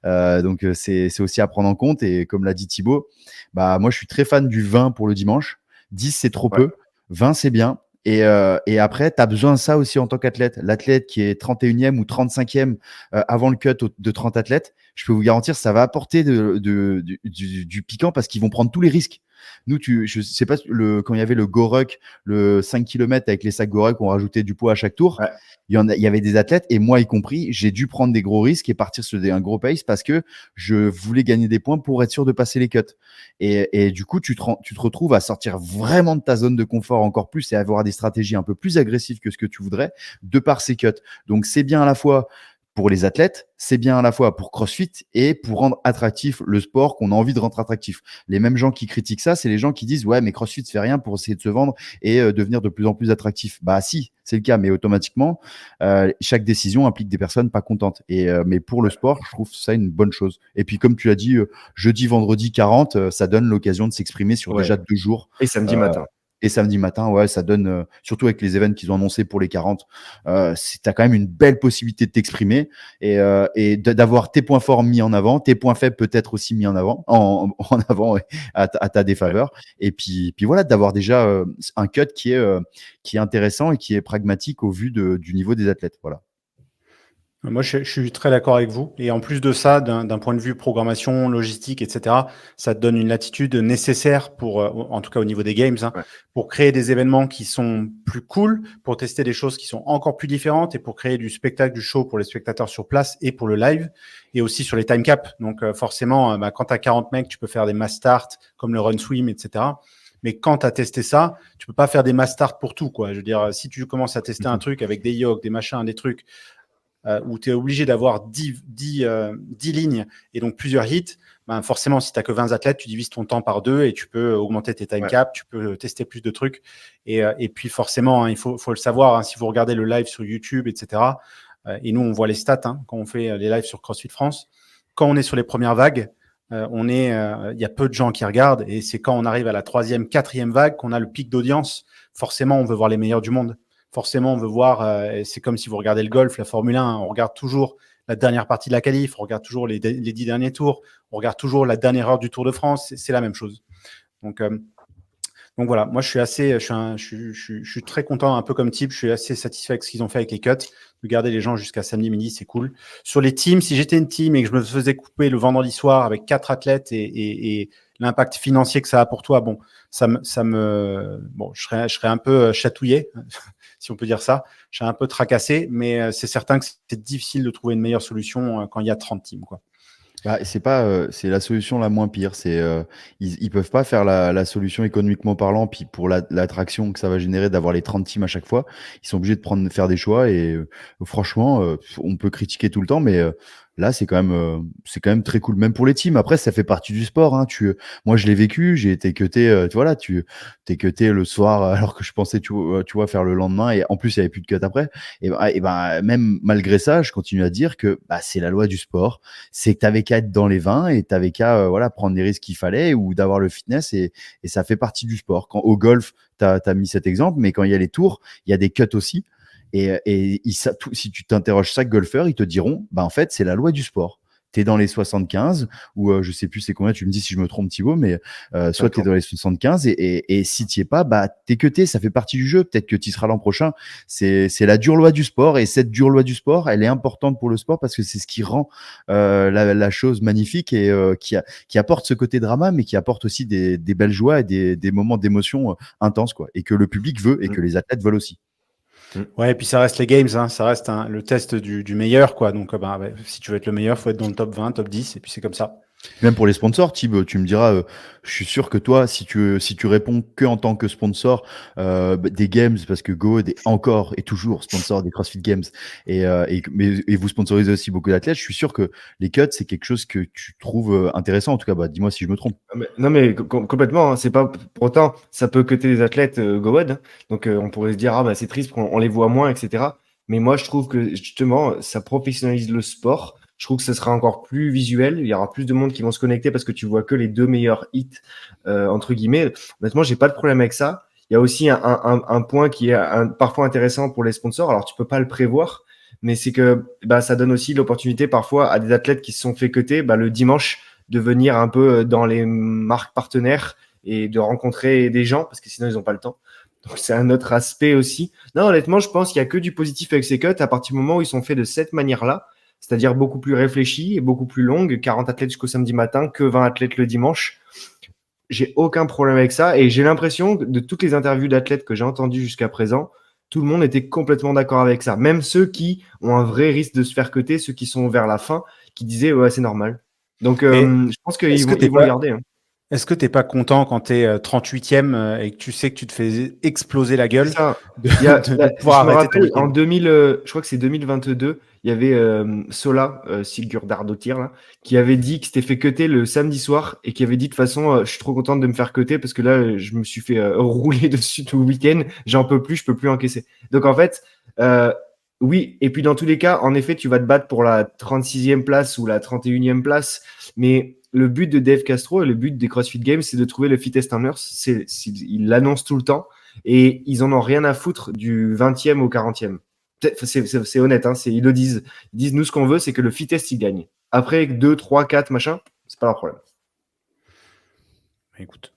Donc, c'est aussi à prendre en compte. Et comme l'a dit Thibaut, moi, je suis très fan du 20 pour le dimanche. 10, c'est trop peu. 20, c'est bien. Et après, tu as besoin de ça aussi en tant qu'athlète. L'athlète qui est 31e ou 35e avant le cut de 30 athlètes, je peux vous garantir, ça va apporter du piquant parce qu'ils vont prendre tous les risques. Nous, je sais pas, quand il y avait le Go-Ruck, le 5 km avec les sacs Go-Ruck, on rajoutait du poids à chaque tour. Ouais. Il y avait des athlètes, et moi y compris, j'ai dû prendre des gros risques et partir sur un gros pace parce que je voulais gagner des points pour être sûr de passer les cuts. Et du coup, tu te retrouves à sortir vraiment de ta zone de confort encore plus et à avoir des stratégies un peu plus agressives que ce que tu voudrais de par ces cuts. Donc, c'est bien à la fois pour les athlètes, c'est bien à la fois pour CrossFit et pour rendre attractif le sport qu'on a envie de rendre attractif. Les mêmes gens qui critiquent ça, c'est les gens qui disent « Ouais, mais CrossFit fait rien pour essayer de se vendre et devenir de plus en plus attractif. » Bah si, c'est le cas, mais automatiquement, chaque décision implique des personnes pas contentes. Mais pour le sport, je trouve ça une bonne chose. Et puis, comme tu l'as dit, jeudi, vendredi 40, ça donne l'occasion de s'exprimer sur déjà 2 jours. Et samedi matin. Et samedi matin, ouais, ça donne, surtout avec les événements qu'ils ont annoncés pour les 40, tu as quand même une belle possibilité de t'exprimer et d'avoir tes points forts mis en avant, tes points faibles peut-être aussi mis en avant, à ta défaveur. Et puis voilà, d'avoir déjà un cut qui est intéressant et qui est pragmatique au vu du niveau des athlètes. Voilà. Moi, je suis très d'accord avec vous. Et en plus de ça, d'un point de vue programmation, logistique, etc., ça te donne une latitude nécessaire pour, en tout cas au niveau des games, pour créer des événements qui sont plus cool, pour tester des choses qui sont encore plus différentes et pour créer du spectacle, du show pour les spectateurs sur place et pour le live et aussi sur les time caps. Donc, forcément, quand tu as 40 mecs, tu peux faire des mass start comme le run swim, etc. Mais quand tu as testé ça, tu peux pas faire des mass start pour tout, quoi. Je veux dire, si tu commences à tester un truc avec des yoke, des machins, des trucs, où tu es obligé d'avoir 10 lignes et donc plusieurs hits, forcément, si tu n'as que 20 athlètes, tu divises ton temps par 2 et tu peux augmenter tes time caps, tu peux tester plus de trucs. Et puis forcément, il faut le savoir, si vous regardez le live sur YouTube, etc., et nous, on voit les stats quand on fait les lives sur CrossFit France, quand on est sur les premières vagues, il y a peu de gens qui regardent et c'est quand on arrive à la 3e, 4e vague qu'on a le pic d'audience. Forcément, on veut voir les meilleurs du monde. Forcément, on veut voir, c'est comme si vous regardez le golf, la Formule 1, on regarde toujours la dernière partie de la qualif, on regarde toujours les 10 derniers tours, on regarde toujours la dernière heure du Tour de France, c'est la même chose. Donc voilà, moi je suis très content, un peu comme type, je suis assez satisfait avec ce qu'ils ont fait avec les cuts, de garder les gens jusqu'à samedi midi, c'est cool. Sur les teams, si j'étais une team et que je me faisais couper le vendredi soir avec 4 athlètes et l'impact financier que ça a pour toi, je serais un peu chatouillé, si on peut dire ça. Je suis un peu tracassé, mais c'est certain que c'est difficile de trouver une meilleure solution quand il y a 30 teams, quoi. C'est la solution la moins pire. Ils peuvent pas faire la solution économiquement parlant, puis pour l'attraction que ça va générer d'avoir les 30 teams à chaque fois, ils sont obligés de faire des choix. Et franchement, on peut critiquer tout le temps, mais là, c'est quand même très cool, même pour les teams. Après, ça fait partie du sport. Moi, je l'ai vécu. J'ai été cuté. T'es cuté le soir alors que je pensais, tu vois, faire le lendemain. Et en plus, il y avait plus de cut après. Et même malgré ça, je continue à dire que c'est la loi du sport. C'est que t'avais qu'à être dans les 20 et t'avais qu'à prendre les risques qu'il fallait ou d'avoir le fitness. Et ça fait partie du sport. Quand au golf, t'as mis cet exemple, mais quand il y a les tours, il y a des cuts aussi. Si tu t'interroges chaque golfeur, ils te diront, en fait, c'est la loi du sport. Tu es dans les 75, ou je sais plus c'est combien, tu me dis si je me trompe Thibaut, mais soit tu es dans les 75, et si tu n'y es pas, t'es cuté, ça fait partie du jeu. Peut-être que tu y seras l'an prochain. C'est la dure loi du sport, et cette dure loi du sport, elle est importante pour le sport parce que c'est ce qui rend la chose magnifique et qui apporte ce côté drama, mais qui apporte aussi des belles joies et des moments d'émotion intenses, quoi, et que le public veut et que les athlètes veulent aussi. Ouais, et puis ça reste les games, ça reste le test du meilleur, quoi. Donc, si tu veux être le meilleur, faut être dans le top 20, top 10, et puis c'est comme ça. Même pour les sponsors, Thib, tu me diras, je suis sûr que toi, si tu réponds que en tant que sponsor des games, parce que Goad est encore et toujours sponsor des CrossFit Games, et vous sponsorisez aussi beaucoup d'athlètes, je suis sûr que les cuts, c'est quelque chose que tu trouves intéressant. En tout cas, dis-moi si je me trompe. Non, mais complètement, hein, c'est pas pour autant, ça peut cutter les athlètes GoWed, hein. Donc on pourrait se dire, ah bah c'est triste, on les voit moins, etc. Mais moi, je trouve que justement, ça professionnalise le sport. Je trouve que ça sera encore plus visuel. Il y aura plus de monde qui vont se connecter parce que tu vois que les 2 meilleurs hits, entre guillemets. Honnêtement, j'ai pas de problème avec ça. Il y a aussi un point qui est parfois intéressant pour les sponsors. Alors, tu peux pas le prévoir, mais c'est que bah, ça donne aussi l'opportunité parfois à des athlètes qui se sont fait cutter le dimanche de venir un peu dans les marques partenaires et de rencontrer des gens parce que sinon ils n'ont pas le temps. Donc c'est un autre aspect aussi. Non, honnêtement, je pense qu'il n'y a que du positif avec ces cuts à partir du moment où ils sont faits de cette manière-là, c'est-à-dire beaucoup plus réfléchis et beaucoup plus longues, 40 athlètes jusqu'au samedi matin que 20 athlètes le dimanche. J'ai aucun problème avec ça et j'ai l'impression que de toutes les interviews d'athlètes que j'ai entendues jusqu'à présent, tout le monde était complètement d'accord avec ça. Même ceux qui ont un vrai risque de se faire cuter, ceux qui sont vers la fin, qui disaient ouais, c'est normal. Donc je pense qu'ils vont le garder. Hein. Est-ce que tu n'es pas content quand tu es 38e et que tu sais que tu te fais exploser la gueule de pouvoir arrêter ton week-end. En 2000, je crois que c'est 2022, il y avait Sola, Sigurðardóttir, là, qui avait dit que s'était fait cutter le samedi soir et qui avait dit de toute façon, je suis trop contente de me faire cutter parce que là, je me suis fait rouler dessus tout le week-end, j'en peux plus, je peux plus encaisser. Donc en fait, oui, et puis dans tous les cas, en effet, tu vas te battre pour la 36e place ou la 31e place, mais le but de Dave Castro et le but des CrossFit Games, c'est de trouver le fittest runners. Ils l'annoncent tout le temps et ils en ont rien à foutre du 20e au 40e. C'est honnête, hein, ils le disent. Ils disent, nous, ce qu'on veut, c'est que le fittest, il gagne. Après, 2, 3, 4, machin, c'est pas leur problème. Écoute.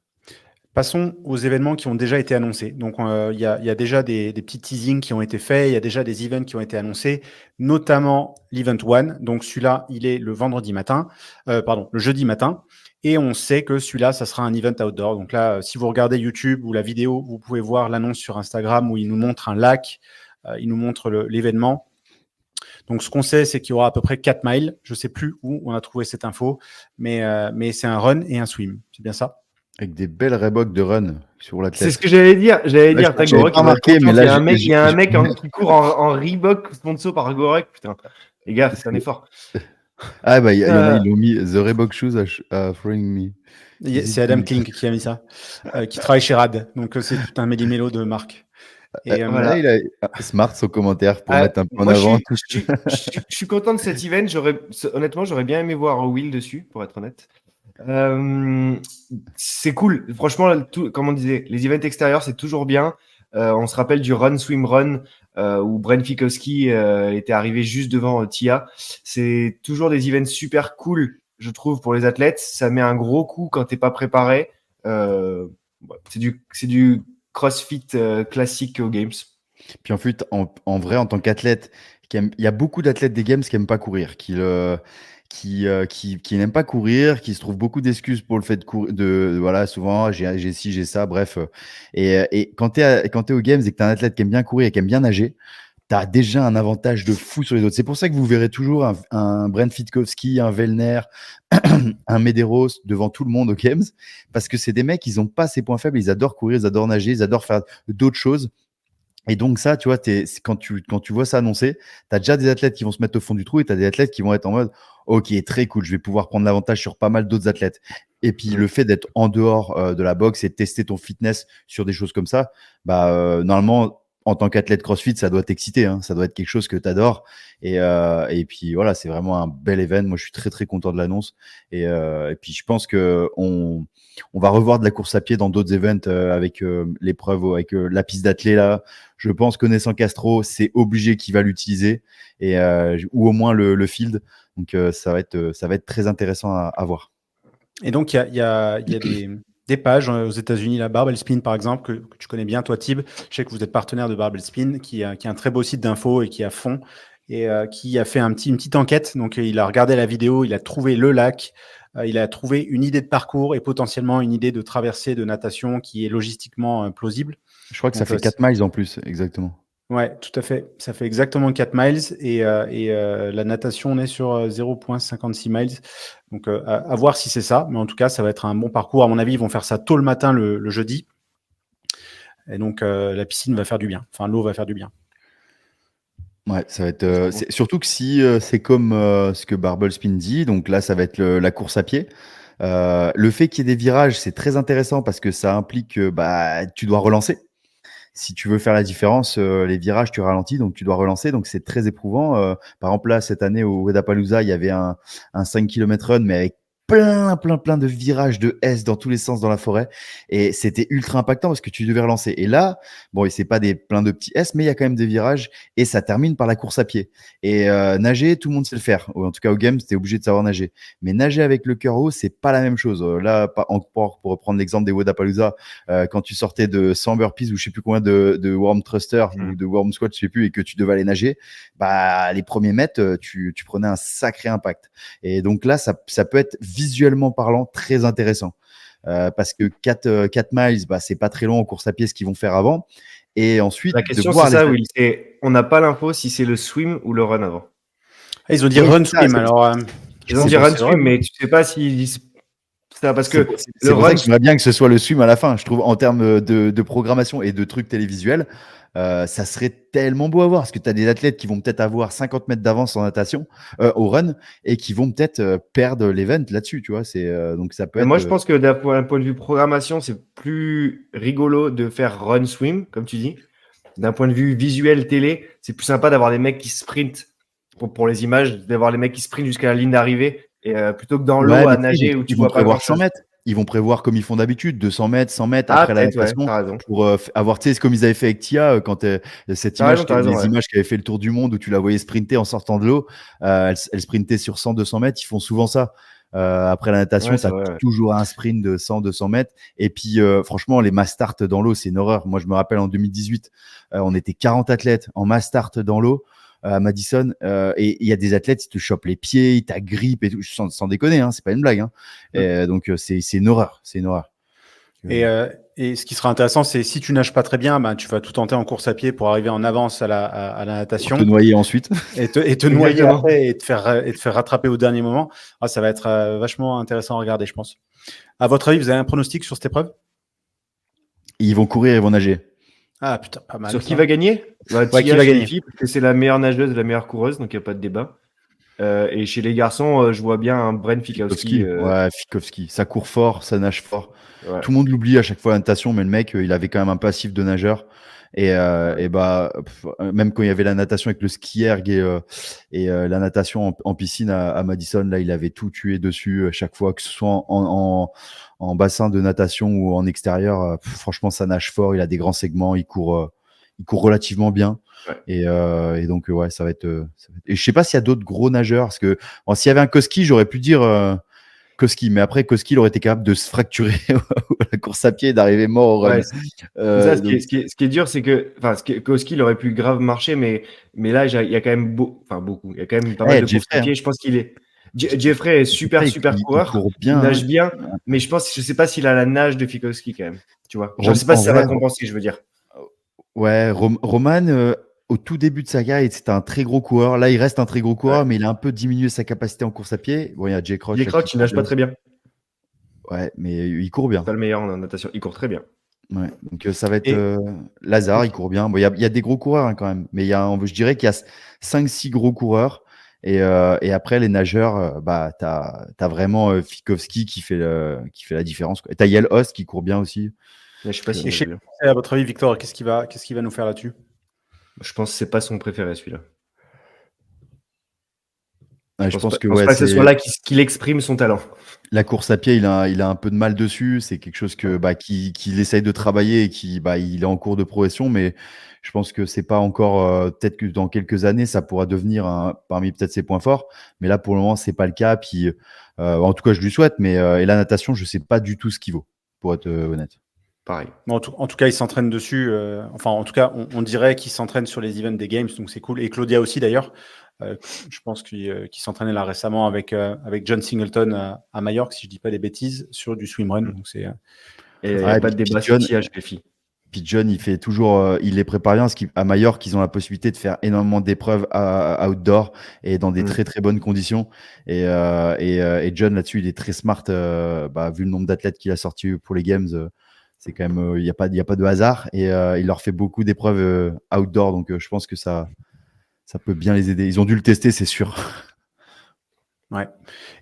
Passons aux événements qui ont déjà été annoncés. Donc, il y a déjà des petits teasings qui ont été faits. Il y a déjà des events qui ont été annoncés, notamment l'event 1. Donc, celui-là, il est le jeudi matin. Et on sait que celui-là, ça sera un event outdoor. Donc là, si vous regardez YouTube ou la vidéo, vous pouvez voir l'annonce sur Instagram où il nous montre un lac. Il nous montre l'événement. Donc, ce qu'on sait, c'est qu'il y aura à peu près 4 miles. Je ne sais plus où on a trouvé cette info, mais c'est un run et un swim. C'est bien ça? Avec des belles Reebok de run sur la tête. C'est ce que j'allais dire. J'avais dire, pas remarqué, mais là, il y a un mec qui court en Reebok, sponsor par Gorek. Putain, les gars, c'est un effort. Ah, il y en a, ils l'ont mis The Reebok Shoes are throwing me. C'est Adam Klink qui a mis ça, qui travaille chez Rad. Donc, c'est tout un méli-mélo de marque. Et voilà. Il a smart son commentaire pour mettre un peu en avant. Je suis content de cet event. Honnêtement, j'aurais bien aimé voir Will dessus, pour être honnête. C'est cool. Franchement, comme on disait, les events extérieurs, c'est toujours bien. On se rappelle du Run Swim Run où Brent Fikowski était arrivé juste devant Tia. C'est toujours des events super cool, je trouve, pour les athlètes. Ça met un gros coup quand t'es pas préparé. C'est du CrossFit classique aux Games. Puis en fait, en vrai, en tant qu'athlète, il y a beaucoup d'athlètes des Games qui n'aiment pas courir, qui n'aiment pas courir, qui se trouvent beaucoup d'excuses pour le fait de courir, voilà, souvent j'ai ci, j'ai ça, bref. Et quand tu es aux Games et que tu es un athlète qui aime bien courir et qui aime bien nager, tu as déjà un avantage de fou sur les autres. C'est pour ça que vous verrez toujours un Brent Fikowski, un Vellner, un Medeiros devant tout le monde aux Games, parce que c'est des mecs, ils n'ont pas ces points faibles, ils adorent courir, ils adorent nager, ils adorent faire d'autres choses. Et donc ça, tu vois, quand tu vois ça annoncé, tu as déjà des athlètes qui vont se mettre au fond du trou et tu as des athlètes qui vont être en mode « Ok, très cool, je vais pouvoir prendre l'avantage sur pas mal d'autres athlètes. » Et puis le fait d'être en dehors de la boxe et de tester ton fitness sur des choses comme ça, normalement, en tant qu'athlète CrossFit, ça doit t'exciter, hein, ça doit être quelque chose que tu adores. Et puis voilà, c'est vraiment un bel événement. Moi, je suis très très content de l'annonce. Et puis je pense qu'on va revoir de la course à pied dans d'autres events avec l'épreuve, avec la piste d'athlée là. Je pense, connaissant Castro, c'est obligé qu'il va l'utiliser ou au moins le field. Donc ça va être très intéressant à voir. Et donc il y a des pages aux États-Unis, la Barbell Spin par exemple, que tu connais bien toi Thib. Je sais que vous êtes partenaire de Barbell Spin, qui a un très beau site d'info et qui est à fond et qui a fait une petite enquête. Donc il a regardé la vidéo, il a trouvé le lac. Il a trouvé une idée de parcours et potentiellement une idée de traversée de natation qui est logistiquement plausible. Je crois que ça fait 4 miles en plus, exactement. Ouais, tout à fait. Ça fait exactement 4 miles et la natation, on est sur 0,56 miles. Donc, à voir si c'est ça. Mais en tout cas, ça va être un bon parcours. À mon avis, ils vont faire ça tôt le matin le jeudi. Et donc, la piscine va faire du bien. Enfin, l'eau va faire du bien. Ouais, ça va être. Surtout que si c'est comme ce que Barbell Spin dit, donc là, ça va être la course à pied. Le fait qu'il y ait des virages, c'est très intéressant parce que ça implique que tu dois relancer. Si tu veux faire la différence, les virages, tu ralentis, donc tu dois relancer. Donc c'est très éprouvant. Par exemple, là, cette année au Wodapalooza, il y avait un 5 km run, mais avec plein de virages de S dans tous les sens dans la forêt. Et c'était ultra impactant parce que tu devais relancer. Et là, bon, c'est pas plein de petits S, mais il y a quand même des virages et ça termine par la course à pied. Et nager, tout le monde sait le faire. Ou en tout cas, au game, c'était obligé de savoir nager. Mais nager avec le cœur haut, c'est pas la même chose. Là, encore pour reprendre l'exemple des Wodapalooza, quand tu sortais de 100 burpees ou je sais plus combien de worm thruster ou de worm squat, je sais plus, et que tu devais aller nager, les premiers mètres, tu prenais un sacré impact. Et donc là, ça peut être visuellement parlant très intéressant. Parce que 4 miles, c'est pas très long en course à pied ce qu'ils vont faire avant. Et ensuite, la question c'est ça, Will. On n'a pas l'info si c'est le swim ou le run avant. Ils ont dit run swim. Alors, ils ont dit run swim, mais tu sais pas s'ils disent ça parce que c'est pour ça que j'aimerais bien que ce soit le swim à la fin. Je trouve en termes de programmation et de trucs télévisuels, ça serait tellement beau à voir parce que tu as des athlètes qui vont peut-être avoir 50 mètres d'avance en natation au run et qui vont peut-être perdre l'event là-dessus, tu vois. Donc ça peut être. Moi, je pense que d'un point de vue programmation, c'est plus rigolo de faire run swim, comme tu dis. D'un point de vue visuel télé, c'est plus sympa d'avoir des mecs qui sprintent pour les images, d'avoir les mecs qui sprintent jusqu'à la ligne d'arrivée et plutôt que dans l'eau à nager où tu vois pas prévoir 100 mètres. Ils vont prévoir comme ils font d'habitude, 200 mètres, 100 mètres après la natation pour avoir, tu sais, comme ils avaient fait avec Tia quand cette image, les images qui avaient fait le tour du monde où tu la voyais sprinter en sortant de l'eau, elle sprintait sur 100, 200 mètres. Ils font souvent ça. Après la natation, tu as toujours un sprint de 100, 200 mètres. Et puis, franchement, les mass start dans l'eau, c'est une horreur. Moi, je me rappelle en 2018, on était 40 athlètes en mass start dans l'eau à Madison, et il y a des athlètes, ils te chopent les pieds, ils t'agrippent et tout, sans déconner, hein, c'est pas une blague. Hein. Donc, c'est une horreur. C'est une horreur. Et ce qui sera intéressant, c'est si tu nages pas très bien, tu vas tout tenter en course à pied pour arriver en avance à la natation. Pour te noyer ensuite. Et te noyer après et te faire rattraper au dernier moment. Ça va être vachement intéressant à regarder, je pense. À votre avis, vous avez un pronostic sur cette épreuve? Ils vont courir, ils vont nager. Ah putain, pas mal. Sur qui va gagner? Qui va gagner? Parce que c'est la meilleure nageuse et la meilleure coureuse, donc il n'y a pas de débat. Et chez les garçons, je vois bien un Bren Fikowski. Ouais, Fikowski. Ça court fort, ça nage fort. Ouais. Tout le monde l'oublie à chaque fois la natation, mais le mec, il avait quand même un passif de nageur. Et même quand il y avait la natation avec le ski erg et la natation en piscine à Madison, là, il avait tout tué dessus à chaque fois, que ce soit en bassin de natation ou en extérieur. Franchement, ça nage fort. Il a des grands segments. Il court relativement bien. Ouais. Et donc, ouais, ça va être. Et je sais pas s'il y a d'autres gros nageurs, parce que s'il y avait un Koski, j'aurais pu dire Koski, mais après Koski, il aurait été capable de se fracturer la course à pied et d'arriver mort au run. Ouais, ce qui est dur, c'est que, Koski, il aurait pu grave marcher, mais là, il y a quand même beaucoup. Il y a quand même pas mal de courses à pied. Je pense qu'il est. Jeffrey est super coureur. Il nage bien, mais je sais pas s'il a la nage de Fikowski quand même. Tu vois. Je sais pas si ça va compenser, je veux dire. Ouais, Roman, au tout début de sa carrière, c'était un très gros coureur. Là, il reste un très gros coureur, mais il a un peu diminué sa capacité en course à pied. Bon, il y a Jay Crouch. Jay Crouch, il nage pas très bien. Ouais, mais il court bien. C'est pas le meilleur en natation. Il court très bien. Ouais, donc ça va être Lazare, il court bien. Bon, il y a des gros coureurs quand même, mais je dirais qu'il y a 5-6 gros coureurs. Et après, les nageurs, tu as vraiment Fikowski qui fait la différence. Tu as Yael Host qui court bien aussi. Je sais pas si à votre avis, Victor, qu'est-ce qu'il va nous faire là-dessus? Je pense que c'est pas son préféré, celui-là. Ouais, je pense que ce soit là qu'il exprime son talent. La course à pied, il a un peu de mal dessus. C'est quelque chose qu'il essaye de travailler et il est en cours de progression, mais je pense que c'est pas encore. Peut-être que dans quelques années, ça pourra devenir parmi peut-être ses points forts, mais là pour le moment, c'est pas le cas. Puis, en tout cas, je lui souhaite, mais et la natation, je sais pas du tout ce qu'il vaut, pour être honnête. Pareil. En tout cas, il s'entraîne dessus. En tout cas, on dirait qu'il s'entraîne sur les events des Games, donc c'est cool. Et Claudia aussi, d'ailleurs. Je pense qu'il s'entraînait là récemment avec John Singleton à Majorque, si je dis pas des bêtises, sur du swimrun. Donc c'est. Et pas de débat sur TH, les filles. Puis John, il fait toujours, il les prépare bien, parce qu'à Majorque, ils ont la possibilité de faire énormément d'épreuves outdoor et dans des très très bonnes conditions. Et John, là-dessus, il est très smart, vu le nombre d'athlètes qu'il a sorti pour les Games. C'est quand même, il y a pas de hasard. Et il leur fait beaucoup d'épreuves outdoor, donc je pense que ça peut bien les aider. Ils ont dû le tester, c'est sûr. Ouais.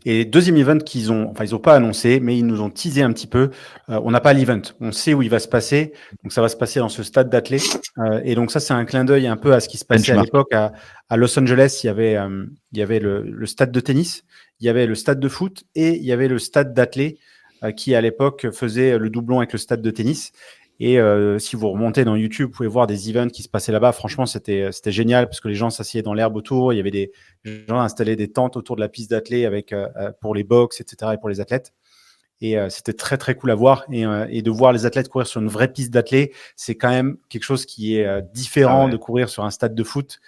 Et deuxième event ils ont pas annoncé, mais ils nous ont teasé un petit peu. On n'a pas l'event, on sait où il va se passer. Donc ça va se passer dans ce stade d'athlée. Et donc ça, c'est un clin d'œil un peu à ce qui se passait à l'époque à Los Angeles. Il y avait le stade de tennis, il y avait le stade de foot et il y avait le stade d'athlée qui à l'époque faisait le doublon avec le stade de tennis. Et si vous remontez dans YouTube, vous pouvez voir des events qui se passaient là-bas. Franchement, c'était génial parce que les gens s'assieds dans l'herbe autour. Il y avait des gens installaient des tentes autour de la piste d'athlée avec pour les box, etc. et pour les athlètes. Et c'était très très cool à voir. Et de voir les athlètes courir sur une vraie piste d'athlée, c'est quand même quelque chose qui est différent de courir sur un stade de foot.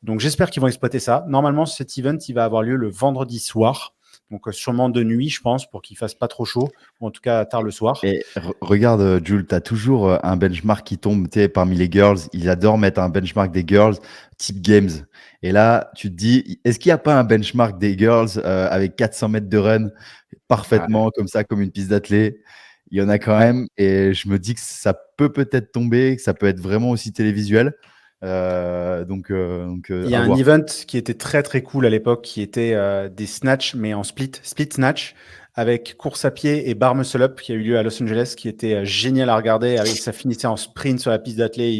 Donc j'espère qu'ils vont exploiter ça. Normalement, cet event, il va avoir lieu le vendredi soir. Donc sûrement de nuit, je pense, pour qu'il fasse pas trop chaud, ou en tout cas tard le soir. Et regarde, Jules, tu as toujours un benchmark qui tombe parmi les girls. Ils adorent mettre un benchmark des girls type Games. Et là, tu te dis, est-ce qu'il n'y a pas un benchmark des girls avec 400 mètres de run parfaitement comme ça, comme une piste d'athlée? Il y en a quand même. Et je me dis que ça peut peut-être tomber, que ça peut être vraiment aussi télévisuel. Il y a un event qui était très très cool à l'époque, qui était des snatch, mais en split snatch, avec course à pied et bar muscle up, qui a eu lieu à Los Angeles, qui était génial à regarder. Ça finissait en sprint sur la piste d'athlée.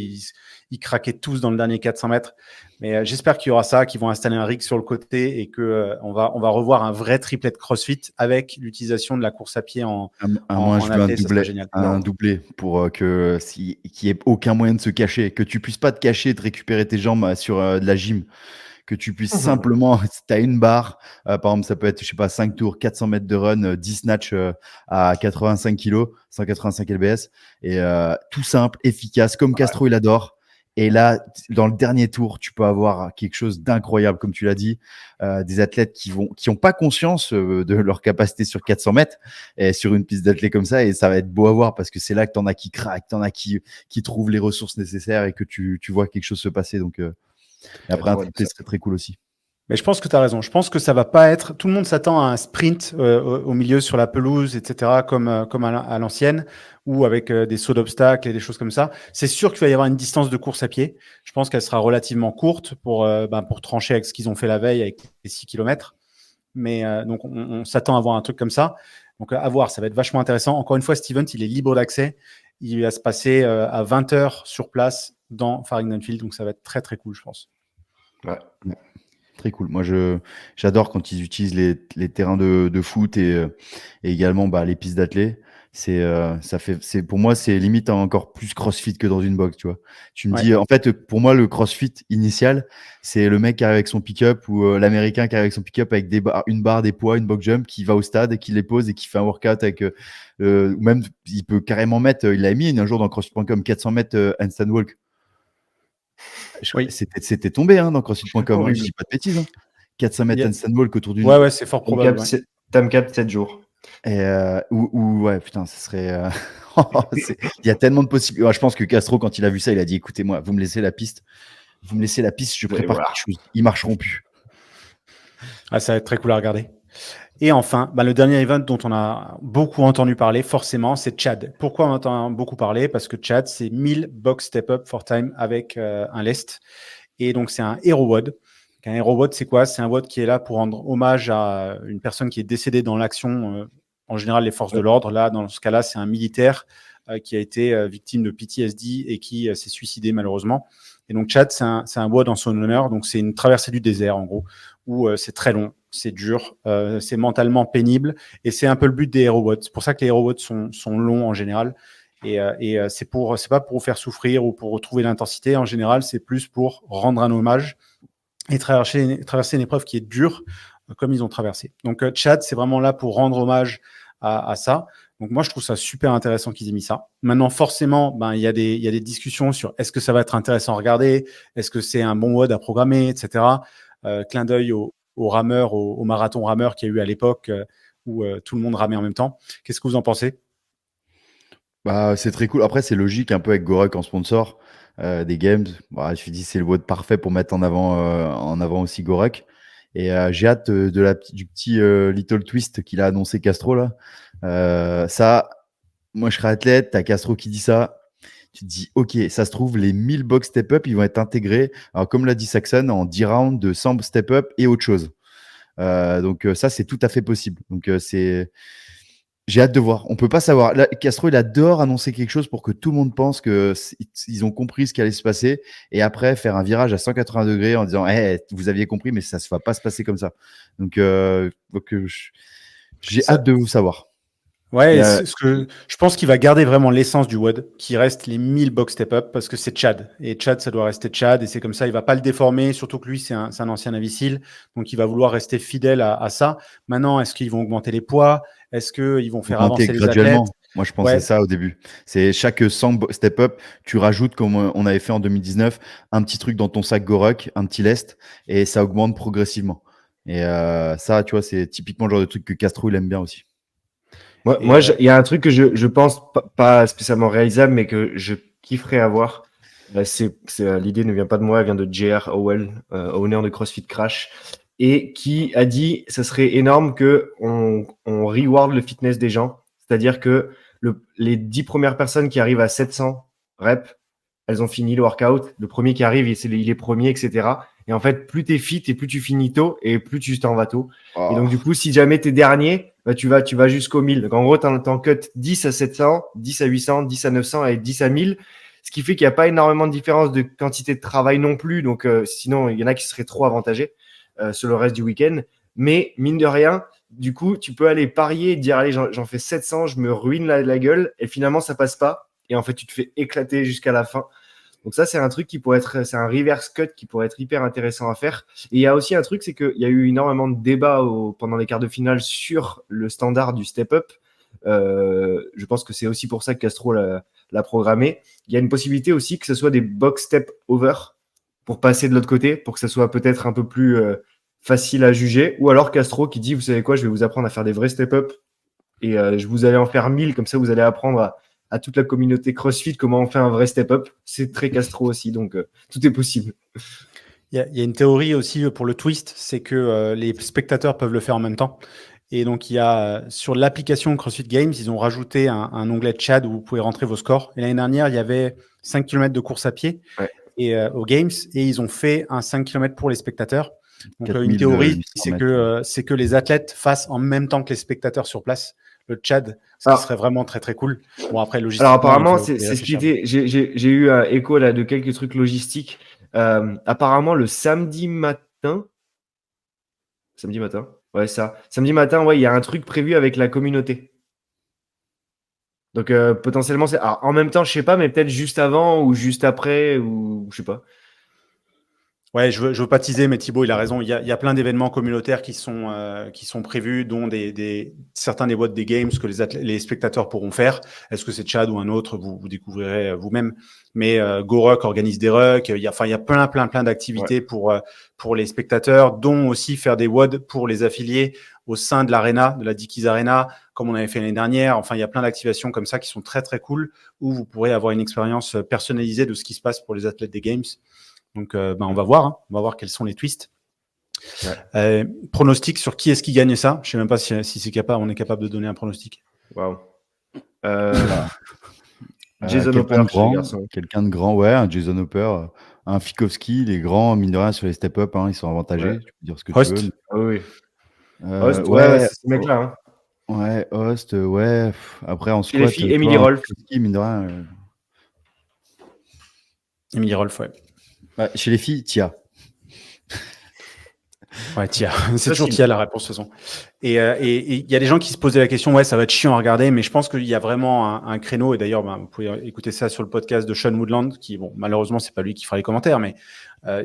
Ils craquaient tous dans le dernier 400 mètres. Mais j'espère qu'il y aura ça, qu'ils vont installer un rig sur le côté et que on va revoir un vrai triplet de CrossFit avec l'utilisation de la course à pied en athlée. Ça serait génial. Un doublé pour qu'il n'y ait aucun moyen de se cacher, que tu puisses pas te cacher, de récupérer tes jambes sur de la gym, que tu puisses simplement, si tu as une barre, par exemple, ça peut être, je sais pas, 5 tours, 400 mètres de run, 10 snatch à 85 kg, 185 lbs, et tout simple, efficace, comme Castro il adore. Et là, dans le dernier tour, tu peux avoir quelque chose d'incroyable, comme tu l'as dit, des athlètes qui ont pas conscience de leur capacité sur 400 mètres et sur une piste d'athlète comme ça, et ça va être beau à voir parce que c'est là que t'en as qui craquent, t'en as qui trouvent les ressources nécessaires et que tu vois quelque chose se passer. Donc, et après, un triplé serait très cool aussi. Mais je pense que tu as raison. Je pense que ça va pas être. Tout le monde s'attend à un sprint au milieu sur la pelouse, etc., comme à l'ancienne, ou avec des sauts d'obstacles et des choses comme ça. C'est sûr qu'il va y avoir une distance de course à pied. Je pense qu'elle sera relativement courte pour trancher avec ce qu'ils ont fait la veille avec les 6 km. Mais donc, on s'attend à voir un truc comme ça. Donc, à voir, ça va être vachement intéressant. Encore une fois, cet event, il est libre d'accès. Il va se passer à 20h sur place dans Farringdon Field. Donc, ça va être très, très cool, je pense. Ouais. Très cool. Moi, j'adore quand ils utilisent les terrains de foot et également les pistes d'athlée. Pour moi, c'est limite encore plus CrossFit que dans une box, tu vois. Tu me dis, en fait, pour moi, le CrossFit initial, c'est le mec qui arrive avec son pick-up ou l'Américain qui arrive avec son pick-up avec une barre, des poids, une box jump, qui va au stade et qui les pose et qui fait un workout avec, ou même, il peut carrément mettre, il l'a mis un jour dans CrossFit.com, 400 mètres handstand walk. Oui. C'était tombé dans CrossFit.com, je dis pas de bêtises. 400 mètres handstand walk autour d'une. Ouais, c'est fort probable. Timecap 7 jours. Et ouais, putain, ça serait. Il y a tellement de possibilités. Je pense que Castro, quand il a vu ça, il a dit, écoutez-moi, vous me laissez la piste, je prépare quelque chose. Ils marcheront plus. Ah, ça va être très cool à regarder. Et enfin, le dernier event dont on a beaucoup entendu parler, forcément, c'est Chad. Pourquoi on entend beaucoup parler? Parce que Chad, c'est 1000 box step up for time avec un lest. Et donc, c'est un hero WOD. Un hero WOD, c'est quoi? C'est un WOD qui est là pour rendre hommage à une personne qui est décédée dans l'action, en général les forces de l'ordre. Là, dans ce cas-là, c'est un militaire qui a été victime de PTSD et qui s'est suicidé malheureusement. Et donc, Chad, c'est un WOD en son honneur. Donc, c'est une traversée du désert, en gros, où c'est très long, c'est dur, c'est mentalement pénible. Et c'est un peu le but des hero WOD. C'est pour ça que les hero WOD sont longs en général. Et c'est pas pour vous faire souffrir ou pour retrouver l'intensité. En général, c'est plus pour rendre un hommage et traverser une épreuve qui est dure, comme ils ont traversé. Donc, Chad, c'est vraiment là pour rendre hommage à ça. Donc, moi, je trouve ça super intéressant qu'ils aient mis ça. Maintenant, forcément, il y a des discussions sur est-ce que ça va être intéressant à regarder, est-ce que c'est un bon WOD à programmer, etc. Clin d'œil aux rameurs, au marathon rameur qu'il y a eu à l'époque où tout le monde ramait en même temps. Qu'est-ce que vous en pensez? Bah, c'est très cool. Après, c'est logique un peu avec Gorek en sponsor des games. Bah, je me dis c'est le WOD parfait pour mettre en avant aussi Gorek. Et j'ai hâte du petit little twist qu'il a annoncé Castro là. Ça, moi je serais athlète, t'as Castro qui dit ça. Tu te dis, ok, ça se trouve, les 1000 box step-up, ils vont être intégrés, alors, comme l'a dit Saxon, en 10 rounds de 100 step-up et autre chose. Donc ça, c'est tout à fait possible. Donc j'ai hâte de voir. On peut pas savoir. Là, Castro, il adore annoncer quelque chose pour que tout le monde pense ils ont compris ce qui allait se passer et après faire un virage à 180 degrés en disant, vous aviez compris, mais ça ne va pas se passer comme ça. Donc j'ai hâte de vous savoir. Ouais, je pense qu'il va garder vraiment l'essence du WOD, qui reste les 1000 box step-up, parce que c'est Chad. Et Chad, ça doit rester Chad, et c'est comme ça, il va pas le déformer, surtout que lui, c'est un ancien Navicile, donc il va vouloir rester fidèle à ça. Maintenant, est-ce qu'ils vont augmenter les poids? Est-ce qu'ils vont faire avancer les athlètes? Moi, je pensais ça au début. C'est chaque 100 step-up, tu rajoutes, comme on avait fait en 2019, un petit truc dans ton sac Gorok, un petit lest, et ça augmente progressivement. Et ça, tu vois, c'est typiquement le genre de truc que Castro, il aime bien aussi. Moi, il y a un truc que je pense pas spécialement réalisable, mais que je kifferais avoir. L'idée ne vient pas de moi, elle vient de J.R. Howell, owner de CrossFit Crash, et qui a dit ça serait énorme que on reward le fitness des gens. C'est-à-dire que les 10 premières personnes qui arrivent à 700 reps, elles ont fini le workout. Le premier qui arrive, il est premier, etc. Et en fait, plus tu es fit et plus tu finis tôt et plus tu t'en vas tôt. Oh. Et donc, du coup, si jamais tu es dernier, bah, tu vas jusqu'au 1000. Donc, en gros, tu en cut 10 à 700, 10 à 800, 10 à 900 et 10 à 1000. Ce qui fait qu'il n'y a pas énormément de différence de quantité de travail non plus. Donc, sinon, il y en a qui seraient trop avantagés sur le reste du week-end. Mais mine de rien, du coup, tu peux aller parier et dire, allez, j'en fais 700, je me ruine la gueule. Et finalement, ça passe pas. Et en fait, tu te fais éclater jusqu'à la fin. Donc ça, c'est un truc c'est un reverse cut qui pourrait être hyper intéressant à faire. Et il y a aussi un truc, c'est qu'il y a eu énormément de débats pendant les quarts de finale sur le standard du step-up. Je pense que c'est aussi pour ça que Castro l'a programmé. Il y a une possibilité aussi que ce soit des box step over pour passer de l'autre côté, pour que ça soit peut-être un peu plus facile à juger. Ou alors Castro qui dit, vous savez quoi, je vais vous apprendre à faire des vrais step-up et je vous allez en faire 1000, comme ça vous allez apprendre à toute la communauté CrossFit comment on fait un vrai step-up. C'est très Castro aussi, donc tout est possible. Il y a une théorie aussi pour le twist, c'est que les spectateurs peuvent le faire en même temps. Et donc, il y a sur l'application CrossFit Games, ils ont rajouté un onglet chat où vous pouvez rentrer vos scores. Et l'année dernière, il y avait 5 km de course à pied aux Games, et ils ont fait un 5 km pour les spectateurs. Donc, une théorie, c'est que les athlètes fassent en même temps que les spectateurs sur place le Tchad, ce qui serait vraiment très très cool. Bon, après, logistiquement. Alors apparemment, c'est ce qui était. J'ai eu un écho là de quelques trucs logistiques. Apparemment, le samedi matin. Ouais, ça. Samedi matin, ouais, il y a un truc prévu avec la communauté. Donc potentiellement, c'est. Alors, en même temps, je sais pas, mais peut-être juste avant ou juste après, ou je sais pas. Ouais, je veux pas teaser, mais Thibaut, il a raison. Il y a plein d'événements communautaires qui sont prévus, dont certains des boîtes des games que les spectateurs pourront faire. Est-ce que c'est Chad ou un autre, vous découvrirez vous-même. Mais GoRuck organise des rucks. Il y a plein d'activités pour les spectateurs, dont aussi faire des WOD pour les affiliés au sein de l'Arena, de la Dickies Arena, comme on avait fait l'année dernière. Enfin, il y a plein d'activations comme ça qui sont très très cool, où vous pourrez avoir une expérience personnalisée de ce qui se passe pour les athlètes des games. Donc, on va voir. On va voir quels sont les twists. Ouais. Pronostic sur qui est-ce qui gagne ça? Je ne sais même pas si on est capable de donner un pronostic. Waouh. Jason Hopper, quelqu'un de grand, ouais, un Jason Hopper, un Fikowski, les grands, mine de rien, sur les step-up, ils sont avantagés. Ouais. Tu peux dire ce que Host. tu veux. Ah oui. Host, ouais, c'est ce mec-là. Ouais, Host, ouais. Après, en squat, les filles, Emily Rolf. Mine de rien. Emily Rolf, ouais. Chez les filles, Tia. Ouais, Tia. C'est toujours Tia la réponse, de toute façon. Et il y a des gens qui se posaient la question, ouais, ça va être chiant à regarder, mais je pense qu'il y a vraiment un créneau. Et d'ailleurs, vous pouvez écouter ça sur le podcast de Sean Woodland, qui, bon, malheureusement, c'est pas lui qui fera les commentaires, mais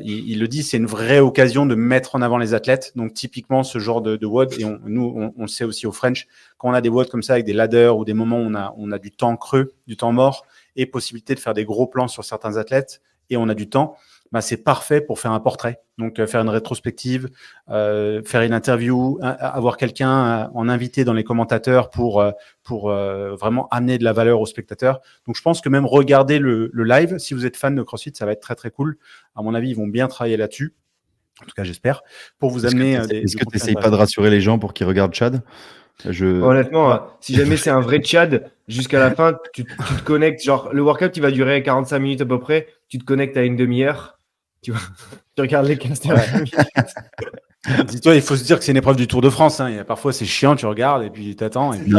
il le dit, c'est une vraie occasion de mettre en avant les athlètes. Donc, typiquement, ce genre de WOD, et nous, on le sait aussi au French, quand on a des WOD comme ça avec des ladders ou des moments où on a du temps creux, du temps mort, et possibilité de faire des gros plans sur certains athlètes, et on a du temps, c'est parfait pour faire un portrait. Donc, faire une rétrospective, faire une interview, avoir quelqu'un en invité dans les commentateurs pour vraiment amener de la valeur aux spectateurs. Donc, je pense que même regarder le live, si vous êtes fan de CrossFit, ça va être très, très cool. À mon avis, ils vont bien travailler là-dessus. En tout cas, j'espère, pour vous amener Est-ce que tu n'essayes pas de rassurer les gens pour qu'ils regardent Chad? Honnêtement, si jamais c'est un vrai Tchad, jusqu'à la fin, tu te connectes. Genre, le workout, il va durer 45 minutes à peu près. Tu te connectes à une demi-heure. Tu regardes les 15 dernières minutes. Dis-toi, il faut se dire que c'est une épreuve du Tour de France. Hein. Parfois, c'est chiant, tu regardes et puis t'attends. Et puis,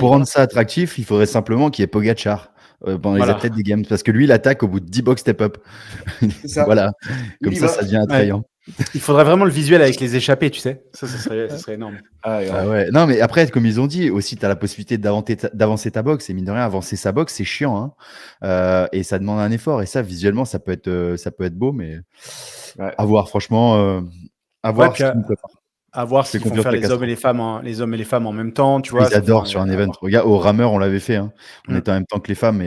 pour rendre ça attractif, il faudrait simplement qu'il y ait Pogacar pendant les athlètes des Games. Parce que lui, il attaque au bout de 10 box step-up. Voilà. Comme ça devient attrayant. Il faudrait vraiment le visuel avec les échappées, tu sais. Ça serait énorme. Ouais. Non, mais après, comme ils ont dit, aussi, tu as la possibilité d'avancer ta boxe. Et mine de rien, avancer sa boxe, c'est chiant. Hein. Et ça demande un effort. Et ça, visuellement, ça peut être beau, mais à voir, franchement. À voir ce qu'ils nous préparent. À voir ce qu'ils vont faire les hommes et les femmes en même temps, tu vois. Ils adorent sur un event. Regarde, au rameur, on l'avait fait. Hein. On était en même temps que les femmes.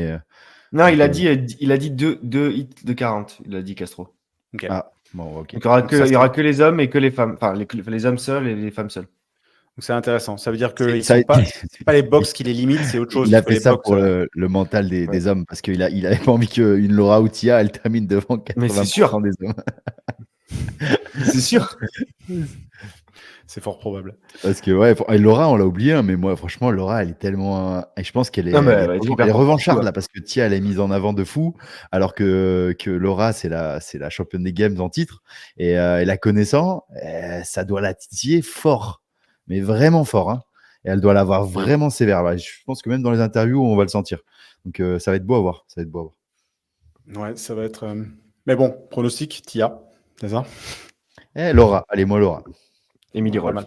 Non, il a dit 2 hits de 40. Il a dit Castro. Okay. Ah, bon, ok. Donc, il y aura que les hommes et que les femmes. Enfin, les hommes seuls et les femmes seules. Donc, c'est intéressant. Ça veut dire que c'est pas les box qui les limitent, c'est autre chose. Il a fait ça pour le mental des hommes parce qu'il avait pas envie qu'une Laura Outia, elle termine devant 80% des hommes. C'est sûr. C'est fort probable. Parce que Laura, on l'a oublié, mais moi, franchement, Laura, elle est tellement. Et je pense qu'elle est, elle est revancharde là, parce que Tia, elle est mise en avant de fou, alors que Laura, c'est la championne des games en titre, et la connaissant, ça doit la titiller fort, mais vraiment fort. Hein. Et elle doit l'avoir vraiment sévère. Là. Je pense que même dans les interviews, on va le sentir. Donc, ça va être beau à voir. Ouais, ça va être. Mais bon, pronostic, Tia, c'est ça? Laura, allez, moi, Laura. Émilie Rolf.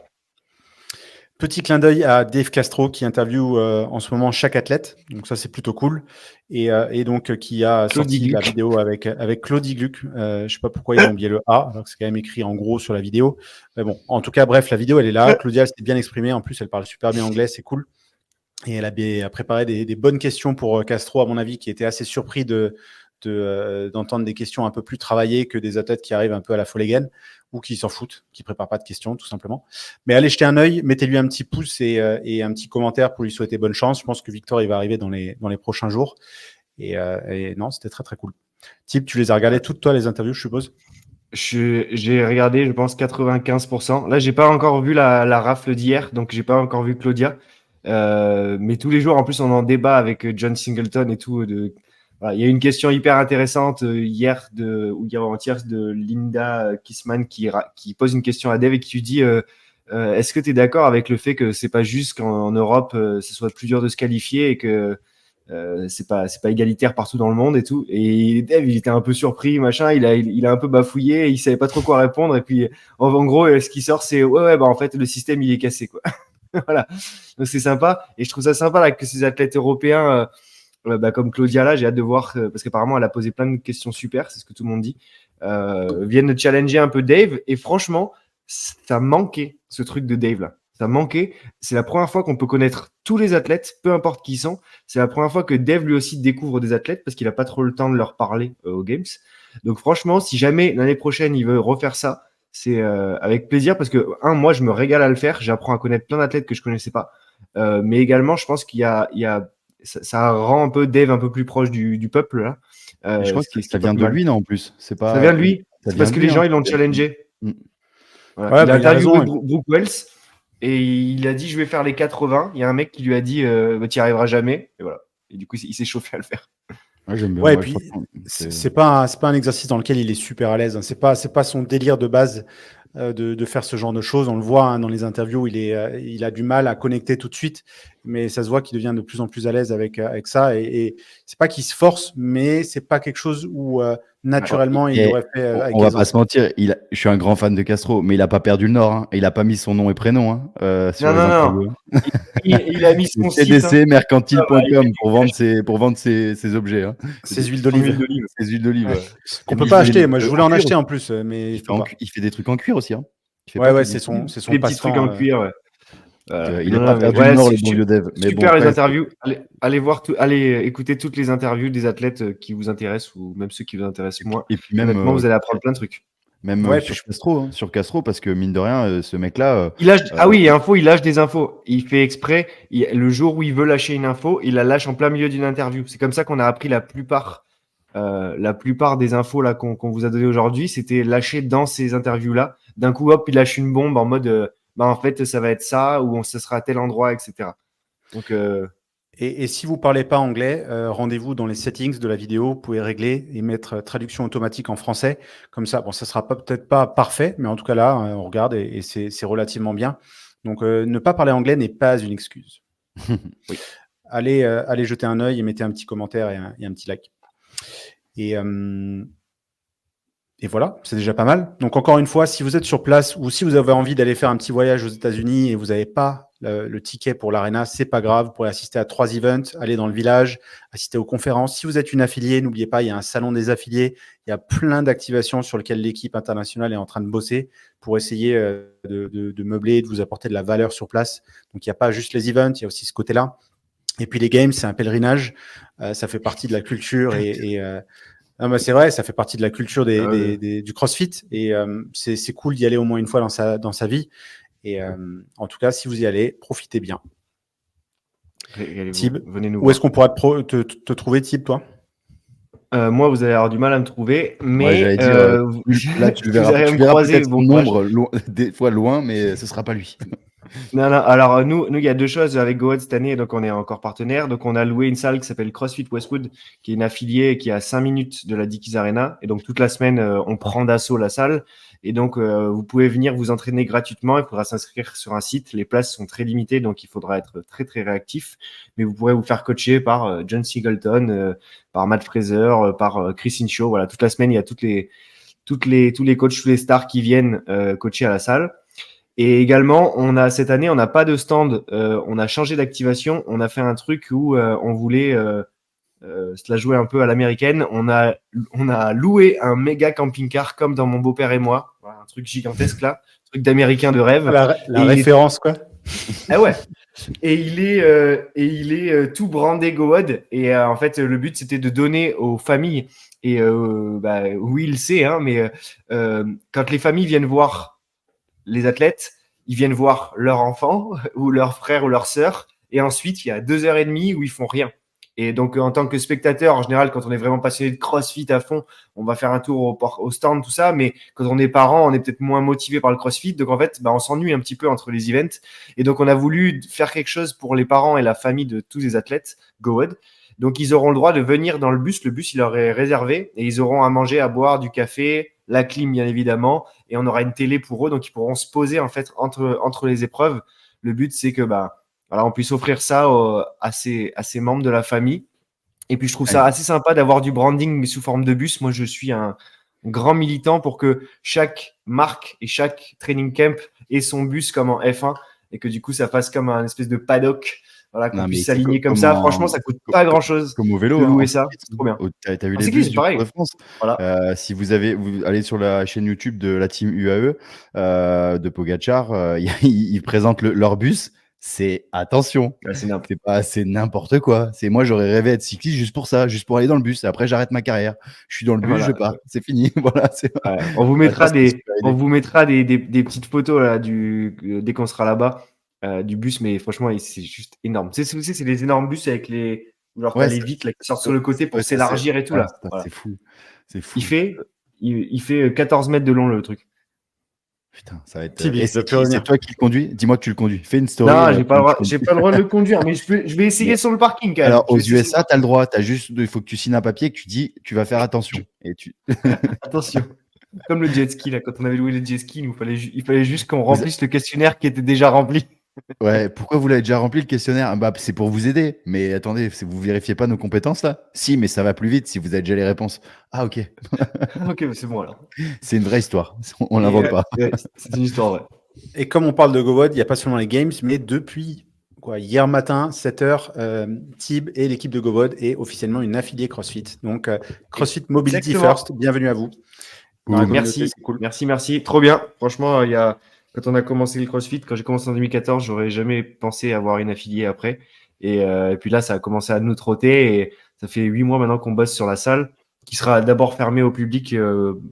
Petit clin d'œil à Dave Castro qui interviewe en ce moment chaque athlète. Donc ça, c'est plutôt cool. Et donc, qui a sorti la vidéo avec Claudie Gluck. Je ne sais pas pourquoi ils ont oublié le A, alors que c'est quand même écrit en gros sur la vidéo. Mais bon, en tout cas, bref, la vidéo, elle est là. Claudia, elle s'est bien exprimée. En plus, elle parle super bien anglais. C'est cool. Et elle a préparé des bonnes questions pour Castro, à mon avis, qui était assez surpris d'entendre des questions un peu plus travaillées que des athlètes qui arrivent un peu à la folle again ou qui s'en foutent, qui préparent pas de questions, tout simplement. Mais allez jeter un œil, mettez-lui un petit pouce et un petit commentaire pour lui souhaiter bonne chance. Je pense que Victor, il va arriver dans les prochains jours. Et non, c'était très, très cool. Tip, tu les as regardées toutes, toi, les interviews, je suppose? J'ai regardé, je pense, 95%. Là, j'ai pas encore vu la rafle d'hier, donc j'ai pas encore vu Claudia. Mais tous les jours, en plus, on en débat avec John Singleton et tout. Voilà, il y a une question hyper intéressante hier ou avant-hier de Linda Kissman qui pose une question à Dave et qui lui dit est-ce que tu es d'accord avec le fait que c'est pas juste qu'en Europe ce soit plus dur de se qualifier et que c'est pas égalitaire partout dans le monde et tout. Et Dave, il était un peu surpris, machin, il a un peu bafouillé, il savait pas trop quoi répondre et puis en gros ce qui sort c'est ouais bah en fait le système il est cassé quoi. Voilà. Donc c'est sympa et je trouve ça sympa là, que ces athlètes européens comme Claudia là, j'ai hâte de voir parce qu'apparemment elle a posé plein de questions super, c'est ce que tout le monde dit, viennent de challenger un peu Dave et franchement ça manquait ce truc de Dave là, ça manquait. C'est la première fois qu'on peut connaître tous les athlètes, peu importe qui ils sont. C'est la première fois que Dave lui aussi découvre des athlètes parce qu'il a pas trop le temps de leur parler aux Games. Donc franchement, si jamais l'année prochaine il veut refaire ça, c'est avec plaisir parce que moi je me régale à le faire, j'apprends à connaître plein d'athlètes que je connaissais pas, mais également je pense qu'il y a ça rend un peu Dave un peu plus proche du peuple là. Je crois que ça vient de lui, non, en plus. Ça vient de lui. C'est parce que les gens ils l'ont challengé. Voilà. Il a interviewé Brooke Wells et il a dit je vais faire les 80. Il y a un mec qui lui a dit tu n'y arriveras jamais. Et voilà. Et du coup il s'est chauffé à le faire. Ouais, j'aime bien. Ouais, et puis c'est pas un exercice dans lequel il est super à l'aise. Hein. C'est pas son délire de base de faire ce genre de choses. On le voit dans les interviews, il a du mal à connecter tout de suite, mais ça se voit qu'il devient de plus en plus à l'aise avec ça. Et c'est pas qu'il se force, mais c'est pas quelque chose où naturellement il aurait fait. On va pas se mentir, je suis un grand fan de Castro, mais il a pas perdu le Nord. Hein. Il a pas mis son nom et prénom sur les interviews. Il a mis son site. CDCmercantile.com pour vendre ses objets. Hein. Ses huiles d'olive. Ses huiles d'olive. Ouais. Qu'on peut pas acheter. Moi, je voulais en acheter en plus, mais il fait des trucs en cuir aussi. Hein. Ouais, c'est son petits trucs en cuir. Ouais. Il n'a pas perdu le nord, le bon vieux dev. Mais super bon, les interviews. Allez écouter toutes les interviews des athlètes qui vous intéressent ou même ceux qui vous intéressent moins. Et puis même, honnêtement, vous allez apprendre plein de trucs. Même sur Castro, parce que mine de rien, ce mec-là. Ah oui, il lâche des infos. Il fait exprès. Le jour où il veut lâcher une info, il la lâche en plein milieu d'une interview. C'est comme ça qu'on a appris la plupart des infos là qu'on vous a donné aujourd'hui. C'était lâché dans ces interviews-là. D'un coup, hop, il lâche une bombe en mode en fait, ça va être ça, ou ce sera à tel endroit, etc. Donc, Et si vous ne parlez pas anglais, rendez-vous dans les settings de la vidéo. Vous pouvez régler et mettre traduction automatique en français. Comme ça, bon, ça ne sera peut-être pas parfait, mais en tout cas là, on regarde et c'est relativement bien. Donc, ne pas parler anglais n'est pas une excuse. Oui. Allez jeter un œil et mettez un petit commentaire et un petit like. Et voilà, c'est déjà pas mal. Donc, encore une fois, si vous êtes sur place ou si vous avez envie d'aller faire un petit voyage aux États-Unis et vous n'avez pas le ticket pour l'Arena, c'est pas grave. Vous pourrez assister à 3 events, aller dans le village, assister aux conférences. Si vous êtes une affiliée, n'oubliez pas, il y a un salon des affiliés. Il y a plein d'activations sur lesquelles l'équipe internationale est en train de bosser pour essayer de meubler, de vous apporter de la valeur sur place. Donc, il n'y a pas juste les events, il y a aussi ce côté-là. Et puis, les games, c'est un pèlerinage. Ça fait partie de la culture non, mais c'est vrai, ça fait partie de la culture du CrossFit et c'est cool d'y aller au moins une fois dans sa vie. Et en tout cas, si vous y allez, profitez bien. Thib, venez nous où est-ce qu'on pourra te trouver, Thib, toi? Moi, vous allez avoir du mal à me trouver, mais ouais, j'allais dire, là, tu verras peut-être son nombre des fois loin, mais ce sera pas lui. Non, alors nous, il y a deux choses avec GoWood cette année, donc on est encore partenaire. Donc on a loué une salle qui s'appelle CrossFit Westwood, qui est une affiliée qui est à 5 minutes de la Dickies Arena. Et donc toute la semaine, on prend d'assaut la salle. Et donc vous pouvez venir vous entraîner gratuitement. Il faudra s'inscrire sur un site. Les places sont très limitées, donc il faudra être très très réactif. Mais vous pourrez vous faire coacher par John Singleton, par Matt Fraser, par Chris Incho. Voilà, toute la semaine, il y a tous les coachs, tous les stars qui viennent coacher à la salle. Et également, cette année, on n'a pas de stand. On a changé d'activation. On a fait un truc où on voulait se la jouer un peu à l'américaine. On a loué un méga camping-car comme dans Mon beau-père et moi. Voilà, un truc gigantesque là, un truc d'américain de rêve. La référence, quoi. Ah ouais. Et il est tout brandé GoWood. Et en fait, le but, c'était de donner aux familles. Et oui, il le sait, hein, mais quand les familles viennent voir les athlètes, ils viennent voir leur enfant ou leur frère ou leur sœur, et ensuite il y a 2h30 où ils font rien. Et donc en tant que spectateur, en général, quand on est vraiment passionné de CrossFit à fond, on va faire un tour au stand, tout ça, mais quand on est parent, on est peut-être moins motivé par le CrossFit, donc en fait on s'ennuie un petit peu entre les events, et donc on a voulu faire quelque chose pour les parents et la famille de tous les athlètes GoWood. Donc ils auront le droit de venir dans le bus il leur est réservé, et ils auront à manger, à boire, du café, la clim bien évidemment, et on aura une télé pour eux, donc ils pourront se poser en fait entre les épreuves. Le but c'est que on puisse offrir ça à ces membres de la famille. Et puis je trouve ça assez sympa d'avoir du branding mais sous forme de bus. Moi je suis un grand militant pour que chaque marque et chaque training camp ait son bus comme en F1 et que du coup ça fasse comme un espèce de paddock. Voilà, qu'on puisse s'aligner comme ça. Franchement, ça coûte pas grand-chose. Comme au vélo. De louer ça, c'est trop bien. T'as vu les bus du Tour de France. Voilà. Si vous allez sur la chaîne YouTube de la team UAE de Pogacar, ils présentent leur bus. C'est attention. C'est n'importe quoi. Moi, j'aurais rêvé être cycliste juste pour ça, juste pour aller dans le bus. Et après, j'arrête ma carrière. Je suis dans le bus, je pars. C'est fini. Voilà. On vous mettra des petites photos là, dès qu'on sera là-bas. Du bus, mais franchement, c'est juste énorme. C'est les énormes bus avec les vitres là, qui sortent sur le côté pour s'élargir et tout. Là. Voilà. C'est fou. Il fait 14 mètres de long le truc. Putain, ça va être. C'est toi qui le conduis. Dis-moi que tu le conduis. Fais une story. Non, j'ai pas le droit de le conduire, mais je vais essayer sur le parking quand même. Alors aux USA, tu as le droit. Il faut que tu signes un papier que tu dis tu vas faire attention. Attention. Comme le jet ski là, quand on avait loué le jet ski, il fallait juste qu'on remplisse le questionnaire qui était déjà rempli. Ouais, pourquoi vous l'avez déjà rempli le questionnaire? C'est pour vous aider. Mais attendez, vous vérifiez pas nos compétences là? Si, mais ça va plus vite si vous avez déjà les réponses. Ah ok. Ok, c'est bon alors. C'est une vraie histoire. On l'invente pas. C'est une histoire, ouais. Et comme on parle de GoWood, il n'y a pas seulement les games, mais depuis hier matin, 7h, Thib et l'équipe de GoWood est officiellement une affiliée CrossFit. Donc CrossFit Mobility First, bienvenue à vous. Merci, cool. Merci. Trop bien. Franchement, il y a Quand on a commencé le CrossFit, quand j'ai commencé en 2014, j'aurais jamais pensé avoir une affiliée après. Et puis là, ça a commencé à nous trotter. Et ça fait 8 mois maintenant qu'on bosse sur la salle, qui sera d'abord fermée au public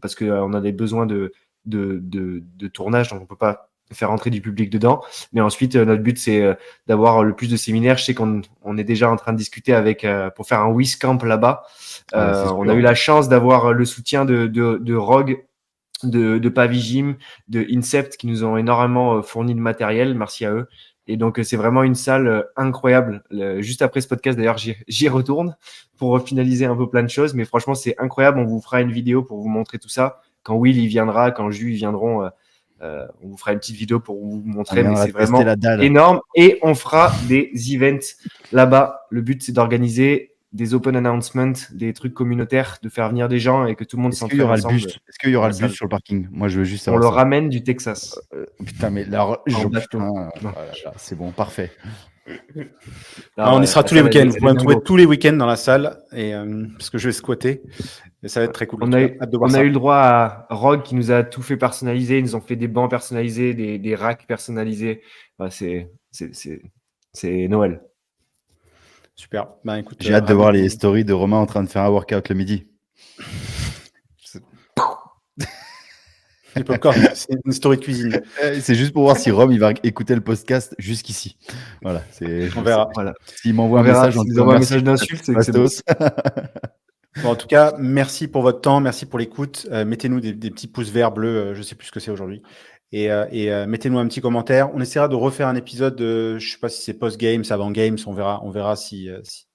parce qu'on a des besoins de tournage, donc on peut pas faire entrer du public dedans. Mais ensuite, notre but, c'est d'avoir le plus de séminaires. Je sais qu'on est déjà en train de discuter avec pour faire un WIScamp là-bas. On a eu la chance d'avoir le soutien de Rogue, de Pavigym, de Incept, qui nous ont énormément fourni de matériel. Merci à eux. Et donc, c'est vraiment une salle incroyable. Juste après ce podcast, d'ailleurs, j'y retourne pour finaliser un peu plein de choses. Mais franchement, c'est incroyable. On vous fera une vidéo pour vous montrer tout ça. Quand Will y viendra, quand Jus y viendront, on vous fera une petite vidéo pour vous montrer. Mais c'est vraiment énorme. Et on fera des events là-bas. Le but, c'est d'organiser des open announcements, des trucs communautaires, de faire venir des gens et que tout le monde s'entraîne ensemble. Est-ce qu'il y aura le bus sur le parking? Moi, je veux juste savoir. On le ramène du Texas. Putain, mais là, c'est bon, parfait. On y sera tous les week-ends. Vous pouvez me trouver tous les week-ends dans la salle et, parce que je vais squatter. Et ça va être très cool. On a eu le droit à Rogue qui nous a tout fait personnaliser. Ils nous ont fait des bancs personnalisés, des racks personnalisés. C'est Noël. Super. Ben, écoute, j'ai hâte de voir les stories de Romain en train de faire un workout le midi. C'est une story de cuisine. C'est juste pour voir si Rome il va écouter le podcast jusqu'ici. Voilà, on verra. Voilà. S'il m'envoie un message, un message d'insulte, c'est Bastos. Bon, en tout cas, merci pour votre temps, merci pour l'écoute. Mettez-nous des petits pouces verts bleus, je ne sais plus ce que c'est aujourd'hui. Et mettez-nous un petit commentaire. On essaiera de refaire un épisode, je ne sais pas si c'est post-games, avant-games, on verra si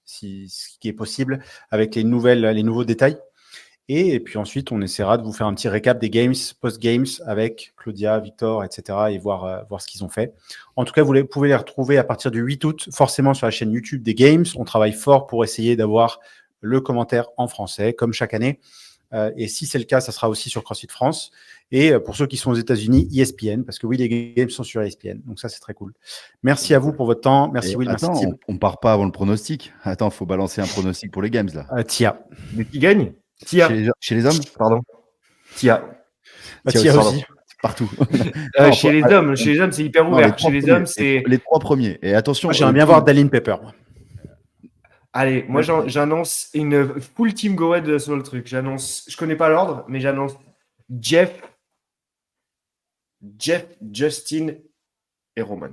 ce qui est possible avec les nouveaux détails. Et puis ensuite, on essaiera de vous faire un petit récap des games, post-games avec Claudia, Victor, etc. et voir ce qu'ils ont fait. En tout cas, vous pouvez les retrouver à partir du 8 août, forcément sur la chaîne YouTube des Games. On travaille fort pour essayer d'avoir le commentaire en français, comme chaque année. Et si c'est le cas, ça sera aussi sur CrossFit France. Et pour ceux qui sont aux États-Unis, ESPN, parce que oui, les games sont sur ESPN. Donc ça, c'est très cool. Merci à vous pour votre temps. Merci Will, merci Tim. On part pas avant le pronostic. Attends, faut balancer un pronostic pour les games là. Tia. Mais qui gagne? Tia. Chez les hommes? Pardon. Tia. Tia aussi. Partout. Chez les hommes, c'est hyper ouvert. Chez les hommes, c'est les 3 premiers. Et attention, j'aimerais bien voir Daline Pepper. Allez, moi j'annonce une full team go-ahead sur le truc. Je connais pas l'ordre, mais j'annonce Jeff, Justin et Roman.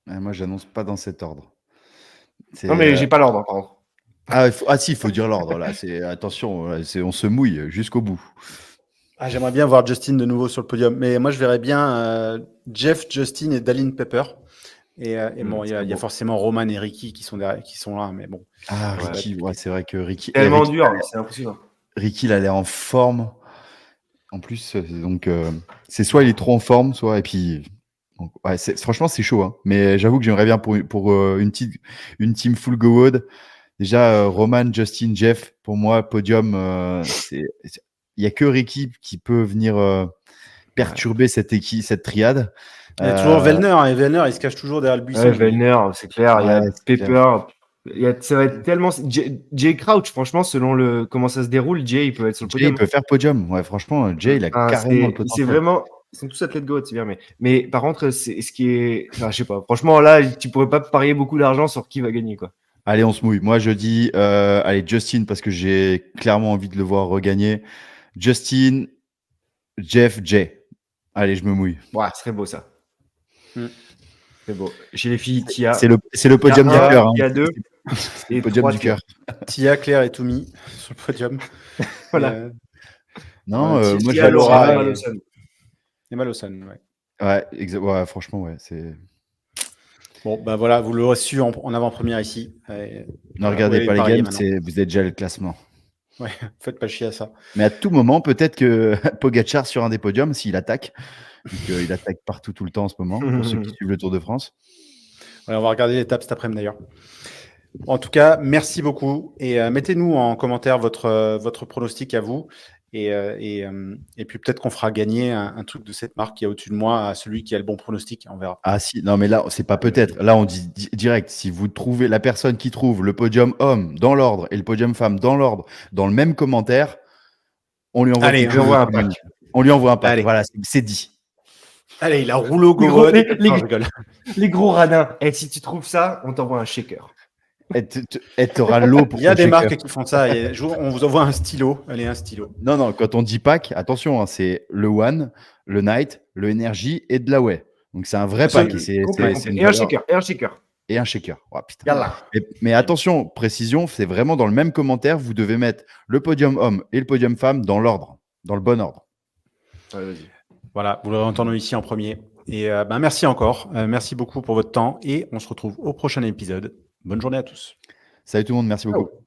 Moi, j'annonce pas dans cet ordre. Non, mais j'ai pas l'ordre, par contre. Si, il faut dire l'ordre là. Attention, on se mouille jusqu'au bout. J'aimerais bien voir Justin de nouveau sur le podium, mais moi je verrais bien Jeff, Justin et Daline Pepper. Et bon, il y a forcément Roman et Ricky qui sont là, mais bon. Ricky, c'est vrai que Ricky. Tellement dur, c'est impressionnant. Ricky, il a l'air en forme. En plus, donc c'est soit il est trop en forme, soit et puis. Donc, franchement, c'est chaud, hein. Mais j'avoue que j'aimerais bien pour une team full go-wood. Déjà, Roman, Justin, Jeff, pour moi, podium, il n'y a que Ricky qui peut venir perturber cette triade. Il y a toujours Vellner, et Vellner, il se cache toujours derrière le buisson. Vellner, c'est clair. Il y a Pepper. Ça va être tellement. Jay Crouch, franchement, selon comment ça se déroule, Jay, il peut être sur le podium. Jay, il peut faire podium. Ouais, franchement, Jay, il a carrément le potentiel. C'est vraiment. Ils sont tous athlètes go, c'est bien. Mais par contre, c'est ce qui est. Enfin, je sais pas. Franchement, là, tu pourrais pas parier beaucoup d'argent sur qui va gagner, quoi. Allez, on se mouille. Moi, je dis, Justin, parce que j'ai clairement envie de le voir regagner. Justin, Jeff, Jay. Allez, je me mouille. Ouais, ce serait beau, ça. C'est beau. Chez les filles, Tia. C'est le podium du cœur. Il y a 2. C'est le podium du cœur. Tia, Claire et Toumi sur le podium. Voilà. Non, moi, j'ai Laura et Malosan, ouais, franchement, ouais, c'est. Bon, bah voilà, vous l'aurez su en avant-première ici. Ne regardez pas les games, vous êtes déjà le classement. Ouais, faites pas chier à ça. Mais à tout moment, peut-être que Pogacar sur un des podiums, s'il attaque, il attaque partout tout le temps en ce moment, pour ceux qui suivent le Tour de France. Ouais, on va regarder l'étape cet après-midi d'ailleurs. En tout cas, merci beaucoup et mettez-nous en commentaire votre pronostic à vous. Et puis peut-être qu'on fera gagner un truc de cette marque qui est au-dessus de moi à celui qui a le bon pronostic. On verra. Ah si, non mais là, c'est pas peut-être. Là, on dit direct. Si vous trouvez la personne qui trouve le podium homme dans l'ordre et le podium femme dans l'ordre dans le même commentaire, on lui envoie un pack. On lui envoie un pack. Allez. Voilà, c'est dit. Allez, la rouleau Les gros- Goron. les- Non, je rigole. Les gros radins. Et si tu trouves ça, on t'envoie un shaker. Et t'auras l'eau pour Il y a ton des shaker. marques qui font ça. On vous envoie un stylo. Allez, un stylo. Non, quand on dit pack, attention, hein, c'est le One, le Night, le Energy et de la Whey. Donc c'est un vrai pack. Complet, C'est complet. une Et un valeur- shaker. Et un shaker. et un shaker. Oh, putain. Yallah. Mais attention, précision, c'est vraiment dans le même commentaire, vous devez mettre le podium homme et le podium femme dans l'ordre, dans le bon ordre. Ouais, vas-y. Voilà, vous l'aurez entendu ici en premier. Et merci encore. Merci beaucoup pour votre temps. Et on se retrouve au prochain épisode. Bonne journée à tous. Salut tout le monde, merci beaucoup. Ciao.